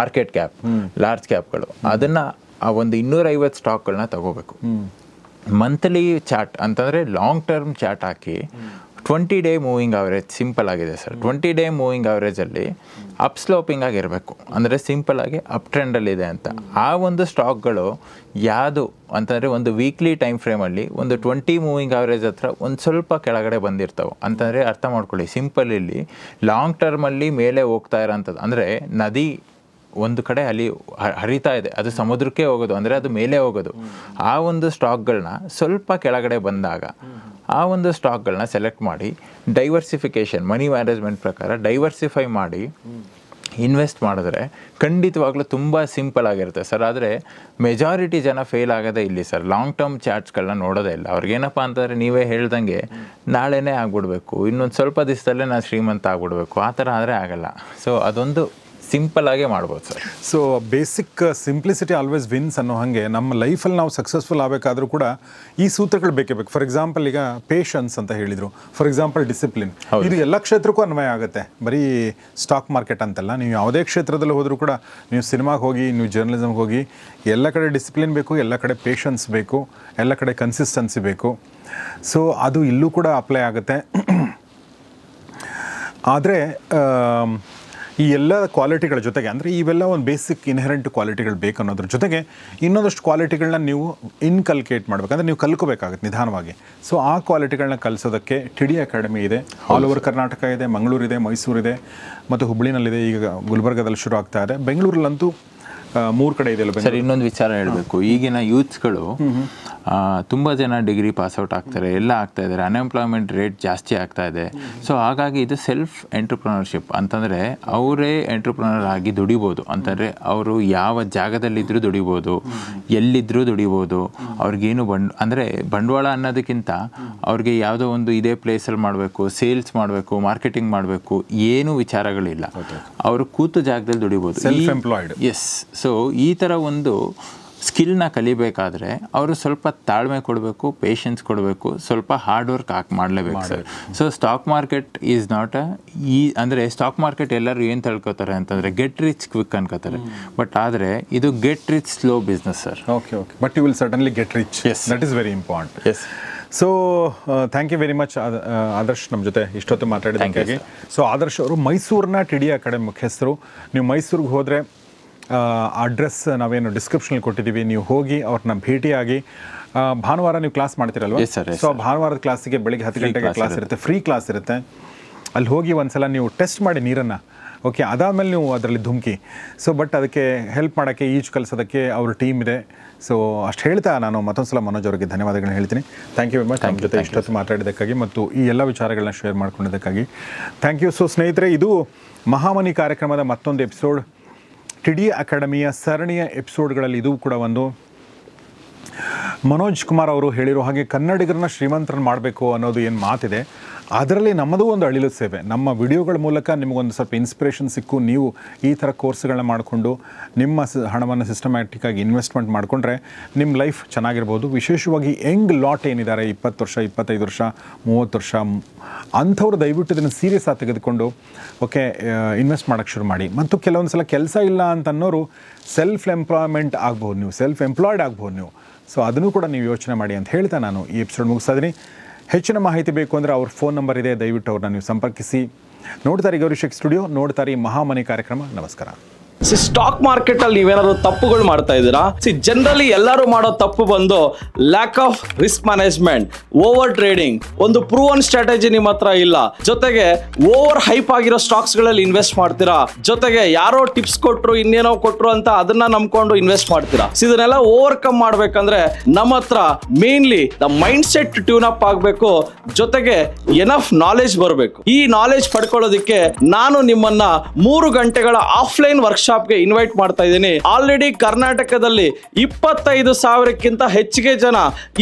ಮಾರ್ಕೆಟ್ ಕ್ಯಾಪ್, ಲಾರ್ಜ್ ಕ್ಯಾಪ್ಗಳು, ಅದನ್ನು ಆ ಒಂದು 250 ಸ್ಟಾಕ್ಗಳನ್ನ ತಗೋಬೇಕು. ಮಂತ್ಲಿ ಚಾರ್ಟ್ ಅಂತಂದರೆ ಲಾಂಗ್ ಟರ್ಮ್ ಚಾರ್ಟ್ ಹಾಕಿ 20 ಡೇ ಮೂವಿಂಗ್ ಅವರೇಜ್ ಸಿಂಪಲ್ ಆಗಿದೆ ಸರ್. 20 ಡೇ ಮೂವಿಂಗ್ ಅವರೇಜಲ್ಲಿ ಅಪ್ ಸ್ಲೋಪಿಂಗ್ ಆಗಿರಬೇಕು, ಅಂದರೆ ಸಿಂಪಲ್ ಆಗಿ ಅಪ್ ಟ್ರೆಂಡಲ್ಲಿದೆ ಅಂತ. ಆ ಒಂದು ಸ್ಟಾಕ್ಗಳು ಯಾವುದು ಅಂತಂದರೆ ಒಂದು ವೀಕ್ಲಿ ಟೈಮ್ ಫ್ರೇಮಲ್ಲಿ ಒಂದು 20 ಮೂವಿಂಗ್ ಅವರೇಜ್ ಹತ್ರ ಒಂದು ಸ್ವಲ್ಪ ಕೆಳಗಡೆ ಬಂದಿರ್ತಾವೆ ಅಂತಂದರೆ ಅರ್ಥ ಮಾಡ್ಕೊಳ್ಳಿ. ಸಿಂಪಲ್ ಇಲ್ಲಿ ಲಾಂಗ್ ಟರ್ಮಲ್ಲಿ ಮೇಲೆ ಹೋಗ್ತಾ ಇರೋಂಥದ್ದು, ಅಂದರೆ ನದಿ ಒಂದು ಕಡೆ ಅಲ್ಲಿ ಹರಿತಾ ಇದೆ, ಅದು ಸಮುದ್ರಕ್ಕೆ ಹೋಗೋದು, ಅಂದರೆ ಅದು ಮೇಲೆ ಹೋಗೋದು. ಆ ಒಂದು ಸ್ಟಾಕ್ಗಳನ್ನ ಸ್ವಲ್ಪ ಕೆಳಗಡೆ ಬಂದಾಗ ಆ ಒಂದು ಸ್ಟಾಕ್ಗಳನ್ನ ಸೆಲೆಕ್ಟ್ ಮಾಡಿ ಡೈವರ್ಸಿಫಿಕೇಷನ್, ಮನಿ ಮ್ಯಾನೇಜ್ಮೆಂಟ್ ಪ್ರಕಾರ ಡೈವರ್ಸಿಫೈ ಮಾಡಿ ಇನ್ವೆಸ್ಟ್ ಮಾಡಿದ್ರೆ ಖಂಡಿತವಾಗ್ಲೂ ತುಂಬ ಸಿಂಪಲ್ ಆಗಿರುತ್ತೆ ಸರ್. ಆದರೆ ಮೆಜಾರಿಟಿ ಜನ ಫೇಲ್ ಆಗೋದೇ ಇಲ್ಲಿ ಸರ್, ಲಾಂಗ್ ಟರ್ಮ್ ಚಾರ್ಟ್ಸ್ಗಳನ್ನ ನೋಡೋದೇ ಇಲ್ಲ. ಅವ್ರಿಗೇನಪ್ಪ ಅಂತಂದರೆ ನೀವೇ ಹೇಳ್ದಂಗೆ ನಾಳೆನೇ ಆಗ್ಬಿಡ್ಬೇಕು, ಇನ್ನೊಂದು ಸ್ವಲ್ಪ ದಿವಸದಲ್ಲೇ ನಾನು ಶ್ರೀಮಂತ ಆಗ್ಬಿಡ್ಬೇಕು, ಆ ಥರ ಆದರೆ ಆಗಲ್ಲ. ಸೊ ಅದೊಂದು ಸಿಂಪಲ್ ಆಗೇ ಮಾಡ್ಬೋದು sir. So basic simplicity always wins ಅನ್ನೋ ಹಾಗೆ ನಮ್ಮ ಲೈಫಲ್ಲಿ ನಾವು ಸಕ್ಸಸ್ಫುಲ್ ಆಗಬೇಕಾದ್ರೂ ಕೂಡ ಈ ಸೂತ್ರಗಳು ಬೇಕೇ ಬೇಕು. ಫಾರ್ ಎಕ್ಸಾಂಪಲ್ ಈಗ ಪೇಷನ್ಸ್ ಅಂತ ಹೇಳಿದರು, ಫಾರ್ ಎಕ್ಸಾಂಪಲ್ ಡಿಸಿಪ್ಲಿನ್, ಇದು ಎಲ್ಲ ಕ್ಷೇತ್ರಕ್ಕೂ ಅನ್ವಯ ಆಗುತ್ತೆ, ಬರೀ ಸ್ಟಾಕ್ ಮಾರ್ಕೆಟ್ ಅಂತಲ್ಲ. ನೀವು ಯಾವುದೇ ಕ್ಷೇತ್ರದಲ್ಲಿ ಹೋದರೂ ಕೂಡ, ನೀವು ಸಿನಿಮಾಗೆ ಹೋಗಿ, ನೀವು ಜರ್ನಲಿಸಮ್ಗೆ ಹೋಗಿ, ಎಲ್ಲ ಕಡೆ ಡಿಸಿಪ್ಲಿನ್ ಬೇಕು, ಎಲ್ಲ ಕಡೆ ಪೇಷನ್ಸ್ ಬೇಕು, ಎಲ್ಲ ಕಡೆ ಕನ್ಸಿಸ್ಟೆನ್ಸಿ ಬೇಕು. ಸೊ ಅದು ಇಲ್ಲೂ ಕೂಡ ಅಪ್ಲೈ ಆಗುತ್ತೆ. ಆದರೆ ಈ ಎಲ್ಲ ಕ್ವಾಲಿಟಿಗಳ ಜೊತೆಗೆ, ಅಂದರೆ ಇವೆಲ್ಲ ಒಂದು ಬೇಸಿಕ್ ಇನ್ಹೆರೆಂಟ್ ಕ್ವಾಲಿಟಿಗಳು ಬೇಕು ಅನ್ನೋದ್ರ ಜೊತೆಗೆ ಇನ್ನೊಂದಷ್ಟು ಕ್ವಾಲಿಟಿಗಳನ್ನ ನೀವು ಇನ್ಕಲ್ಕೇಟ್ ಮಾಡಬೇಕಂದ್ರೆ ನೀವು ಕಲ್ಕೋಬೇಕಾಗುತ್ತೆ ನಿಧಾನವಾಗಿ. ಸೊ ಆ ಕ್ವಾಲಿಟಿಗಳನ್ನ ಕಲಿಸೋದಕ್ಕೆ ಟಿಡಿ ಅಕಾಡೆಮಿ ಇದೆ. ಆಲ್ ಓವರ್ ಕರ್ನಾಟಕ ಇದೆ, ಮಂಗಳೂರಿದೆ, ಮೈಸೂರಿದೆ ಮತ್ತು ಹುಬ್ಬಳ್ಳಿನಲ್ಲಿದೆ, ಈಗ ಗುಲ್ಬರ್ಗದಲ್ಲಿ ಶುರು ಆಗ್ತಾ ಇದೆ, ಬೆಂಗಳೂರಲ್ಲಂತೂ 3 ಕಡೆ ಇದೆ ಸರ್. ಇನ್ನೊಂದು ವಿಚಾರ ಹೇಳಬೇಕು, ಈಗಿನ ಯೂತ್ಸ್ಗಳು ತುಂಬ ಜನ ಡಿಗ್ರಿ ಪಾಸ್ಔಟ್ ಆಗ್ತಾರೆ, ಎಲ್ಲ ಆಗ್ತಾ ಇದ್ದಾರೆ, ಅನ್ಎಂಪ್ಲಾಯ್ಮೆಂಟ್ ರೇಟ್ ಜಾಸ್ತಿ ಆಗ್ತಾ ಇದೆ. ಸೊ ಹಾಗಾಗಿ ಇದು ಸೆಲ್ಫ್ ಎಂಟ್ರಪ್ರನರ್ಶಿಪ್ ಅಂತಂದರೆ ಅವರೇ ಎಂಟ್ರಪ್ರನರ್ ಆಗಿ ದುಡಿಬೋದು. ಅಂತಂದರೆ ಅವರು ಯಾವ ಜಾಗದಲ್ಲಿದ್ದರೂ ದುಡಿಬೋದು, ಎಲ್ಲಿದ್ದರೂ ದುಡಿಬೋದು. ಅವ್ರಿಗೇನು ಅಂದರೆ ಬಂಡವಾಳ ಅನ್ನೋದಕ್ಕಿಂತ ಅವ್ರಿಗೆ ಯಾವುದೋ ಒಂದು ಇದೇ ಪ್ಲೇಸಲ್ಲಿ ಮಾಡಬೇಕು, ಸೇಲ್ಸ್ ಮಾಡಬೇಕು, ಮಾರ್ಕೆಟಿಂಗ್ ಮಾಡಬೇಕು, ಏನೂ ವಿಚಾರಗಳಿಲ್ಲ. ಅವರು ಕೂತು ಜಾಗದಲ್ಲಿ ದುಡಿಬೋದು, ಸೆಲ್ಫ್ ಎಂಪ್ಲಾಯ್ಡ್. ಎಸ್. ಸೊ ಈ ಥರ ಒಂದು ಸ್ಕಿಲ್ನ ಕಲಿಬೇಕಾದ್ರೆ ಅವರು ಸ್ವಲ್ಪ ತಾಳ್ಮೆ ಕೊಡಬೇಕು, ಪೇಷನ್ಸ್ ಕೊಡಬೇಕು, ಸ್ವಲ್ಪ ಹಾರ್ಡ್ ವರ್ಕ್ ಮಾಡಲೇಬೇಕು sir. So stock market is not ಅಂದರೆ ಸ್ಟಾಕ್ ಮಾರ್ಕೆಟ್ ಎಲ್ಲರೂ ಏನು ತಿಳ್ಕೊತಾರೆ ಅಂತಂದರೆ ಗೆಟ್ ರಿಚ್ ಕ್ವಿಕ್ ಅನ್ಕೋತಾರೆ, ಬಟ್ ಆದರೆ ಇದು get rich slow business sir. Okay okay, but you will certainly get rich. That is very important. Yes. So thank you very much Adarsh, ನಮ್ಮ ಜೊತೆ ಇಷ್ಟೊತ್ತು ಮಾತಾಡಿದ್ದಕ್ಕಾಗಿ. ಸೊ ಆದರ್ಶ್ ಅವರು ಮೈಸೂರಿನ ಟಿಡಿ ಅಕಾಡೆಮಿ ಮುಖ್ಯಸ್ಥರು. ನೀವು ಮೈಸೂರಿಗೆ ಹೋದರೆ ಅಡ್ರೆಸ್ ನಾವೇನು ಡಿಸ್ಕ್ರಿಪ್ಷನಲ್ಲಿ ಕೊಟ್ಟಿದ್ದೀವಿ, ನೀವು ಹೋಗಿ ಅವ್ರನ್ನ ಭೇಟಿಯಾಗಿ. ಭಾನುವಾರ ನೀವು ಕ್ಲಾಸ್ ಮಾಡ್ತೀರಲ್ವ? ಸೊ ಭಾನುವಾರದ ಕ್ಲಾಸಿಗೆ ಬೆಳಿಗ್ಗೆ 10 ಗಂಟೆಗೆ ಕ್ಲಾಸ್ ಇರುತ್ತೆ, ಫ್ರೀ ಕ್ಲಾಸ್ ಇರುತ್ತೆ. ಅಲ್ಲಿ ಹೋಗಿ ಒಂದ್ಸಲ ನೀವು ಟೆಸ್ಟ್ ಮಾಡಿ ನೀರನ್ನು, ಓಕೆ, ಅದಾದಮೇಲೆ ನೀವು ಅದರಲ್ಲಿ ಧುಮುಕಿ. ಸೊ ಬಟ್ ಅದಕ್ಕೆ ಹೆಲ್ಪ್ ಮಾಡೋಕ್ಕೆ, ಈಜು ಕಲಿಸೋದಕ್ಕೆ ಅವ್ರ ಟೀಮ್ ಇದೆ. ಸೊ ಅಷ್ಟು ಹೇಳ್ತಾ ನಾನು ಮತ್ತೊಂದು ಸಲ ಮನೋಜ್ ಅವರಿಗೆ ಧನ್ಯವಾದಗಳನ್ನ ಹೇಳ್ತೀನಿ. ಥ್ಯಾಂಕ್ ಯು ವೆರಿ ಮಚ್ ನಮ್ಮ ಜೊತೆ ಇಷ್ಟೊತ್ತು ಮಾತಾಡಿದ್ದಕ್ಕಾಗಿ ಮತ್ತು ಈ ಎಲ್ಲ ವಿಚಾರಗಳನ್ನ ಶೇರ್ ಮಾಡ್ಕೊಂಡಿದ್ದಕ್ಕಾಗಿ ಥ್ಯಾಂಕ್ ಯು. ಸೊ ಸ್ನೇಹಿತರೆ, ಇದು ಮಹಾಮನಿ ಕಾರ್ಯಕ್ರಮದ ಮತ್ತೊಂದು ಎಪಿಸೋಡ್. ಟಿಡಿ ಅಕಾಡೆಮಿಯ ಸರಣಿಯ ಎಪಿಸೋಡ್ಗಳಲ್ಲಿ ಇದು ಕೂಡ ಒಂದು. ಮನೋಜ್ ಕುಮಾರ್ ಅವರು ಹೇಳಿರೋ ಹಾಗೆ ಕನ್ನಡಿಗರನ್ನ ಶ್ರೀಮಂತರನ್ನು ಮಾಡಬೇಕು ಅನ್ನೋದು ಏನು ಮಾತಿದೆ, ಅದರಲ್ಲಿ ನಮ್ಮದು ಒಂದು ಅಳಿಲು ಸೇವೆ. ನಮ್ಮ ವಿಡಿಯೋಗಳ ಮೂಲಕ ನಿಮಗೊಂದು ಸ್ವಲ್ಪ ಇನ್ಸ್ಪಿರೇಷನ್ ಸಿಕ್ಕು, ನೀವು ಈ ಥರ ಕೋರ್ಸ್ಗಳನ್ನ ಮಾಡಿಕೊಂಡು ನಿಮ್ಮ ಹಣವನ್ನು ಸಿಸ್ಟಮ್ಯಾಟಿಕ್ಕಾಗಿ ಇನ್ವೆಸ್ಟ್ಮೆಂಟ್ ಮಾಡಿಕೊಂಡ್ರೆ ನಿಮ್ಮ ಲೈಫ್ ಚೆನ್ನಾಗಿರ್ಬೋದು. ವಿಶೇಷವಾಗಿ ಯಂಗ್ ಲಾಟ್ ಏನಿದ್ದಾರೆ, 20 ವರ್ಷ, 25 ವರ್ಷ, 30 ವರ್ಷ, ಅಂಥವ್ರು ದಯವಿಟ್ಟು ಇದನ್ನು ಸೀರಿಯಸ್ ಆಗಿ ತೆಗೆದುಕೊಂಡು ಓಕೆ ಇನ್ವೆಸ್ಟ್ ಮಾಡೋಕ್ಕೆ ಶುರು ಮಾಡಿ. ಮತ್ತು ಕೆಲವೊಂದು ಸಲ ಕೆಲಸ ಇಲ್ಲ ಅಂತ ಅನ್ನೋರು ಸೆಲ್ಫ್ ಎಂಪ್ಲಾಯ್ಮೆಂಟ್ ಆಗ್ಬೋದು, ನೀವು ಸೆಲ್ಫ್ ಎಂಪ್ಲಾಯ್ಡ್ ಆಗ್ಬೋದು ನೀವು. ಸೊ ಅದನ್ನು ಕೂಡ ನೀವು ಯೋಚನೆ ಮಾಡಿ ಅಂತ ಹೇಳ್ತಾ ನಾನು ಈ ಎಪಿಸೋಡ್ ಮುಗಿಸ್ತಿದ್ದೀನಿ. ಹೆಚ್ಚಿನ ಮಾಹಿತಿ ಬೇಕು ಅಂದರೆ ಅವ್ರ ಫೋನ್ ನಂಬರ್ ಇದೆ, ದಯವಿಟ್ಟು ಅವ್ರನ್ನ ನೀವು ಸಂಪರ್ಕಿಸಿ. ನೋಡ್ತಾರೆ ಗೌರಿ ಶೆಟ್ಟಿ ಸ್ಟುಡಿಯೋ, ನೋಡ್ತಾರೆ ಮಹಾಮನಿ ಕಾರ್ಯಕ್ರಮ. ನಮಸ್ಕಾರ. ಸ್ಟಾಕ್ ಮಾರ್ಕೆಟ್ ಅಲ್ಲಿ ನೀವೇನಾದ್ರು ತಪ್ಪುಗಳು ಮಾಡ್ತಾ ಇದ್ದೀರಾ? ಜನರಲಿ ಎಲ್ಲರೂ ಮಾಡೋ ತಪ್ಪು ಬಂದು lack of risk management, over trading, ಒಂದು ಪ್ರೂವನ್ ಸ್ಟ್ರಾಟಜಿ ನಿಮ್ಮ ಹತ್ರ ಇಲ್ಲ, ಜೊತೆಗೆ ಓವರ್ ಹೈಪ್ ಆಗಿರೋ ಸ್ಟಾಕ್ಸ್ ಗಳಲ್ಲಿ ಇನ್ವೆಸ್ಟ್ ಮಾಡ್ತೀರಾ, ಜೊತೆಗೆ ಯಾರೋ ಟಿಪ್ಸ್ ಕೊಟ್ರು ಇನ್ನೇನೋ ಕೊಟ್ರು ಅಂತ ಅದನ್ನ ನಂಬ್ಕೊಂಡು ಇನ್ವೆಸ್ಟ್ ಮಾಡ್ತೀರಾ. ಇದನ್ನೆಲ್ಲ ಓವರ್ಕಮ್ ಮಾಡ್ಬೇಕಂದ್ರೆ ನಮ್ಮ ಹತ್ರ mainly the mind set tune up ಆಗ್ಬೇಕು, ಜೊತೆಗೆ ಎನಫ್ ನಾಲೆಜ್ ಬರಬೇಕು. ಈ ನಾಲೆಜ್ ಪಡ್ಕೊಳ್ಳೋದಕ್ಕೆ ನಾನು ನಿಮ್ಮನ್ನ 3 ಗಂಟೆಗಳ ಆಫ್ಲೈನ್ ವರ್ಕ್ಶಾಪ್ಗೆ ಇನ್ವೈಟ್ ಮಾಡ್ತಾ ಇದ್ದೀನಿ. ಆಲ್ರೆಡಿ ಕರ್ನಾಟಕದಲ್ಲಿ 25,000ಕ್ಕಿಂತ ಹೆಚ್ಚಿಗೆ ಜನ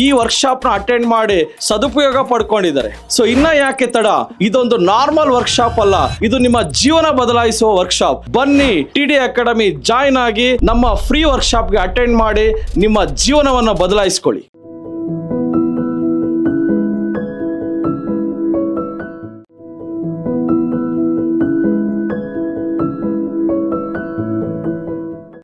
ಈ ವರ್ಕ್ಶಾಪ್ ನ ಅಟೆಂಡ್ ಮಾಡಿ ಸದುಪಯೋಗ ಪಡ್ಕೊಂಡಿದ್ದಾರೆ. ಸೊ ಇನ್ನ ಯಾಕೆ ತಡ? ಇದೊಂದು ನಾರ್ಮಲ್ ವರ್ಕ್ಶಾಪ್ ಅಲ್ಲ, ಇದು ನಿಮ್ಮ ಜೀವನ ಬದಲಾಯಿಸುವ ವರ್ಕ್ಶಾಪ್. ಬನ್ನಿ, TD ಅಕಾಡೆಮಿ ಜಾಯ್ನ್ ಆಗಿ ನಮ್ಮ ಫ್ರೀ ವರ್ಕ್ಶಾಪ್ಗೆ ಅಟೆಂಡ್ ಮಾಡಿ ನಿಮ್ಮ ಜೀವನವನ್ನು ಬದಲಾಯಿಸಿಕೊಳ್ಳಿ.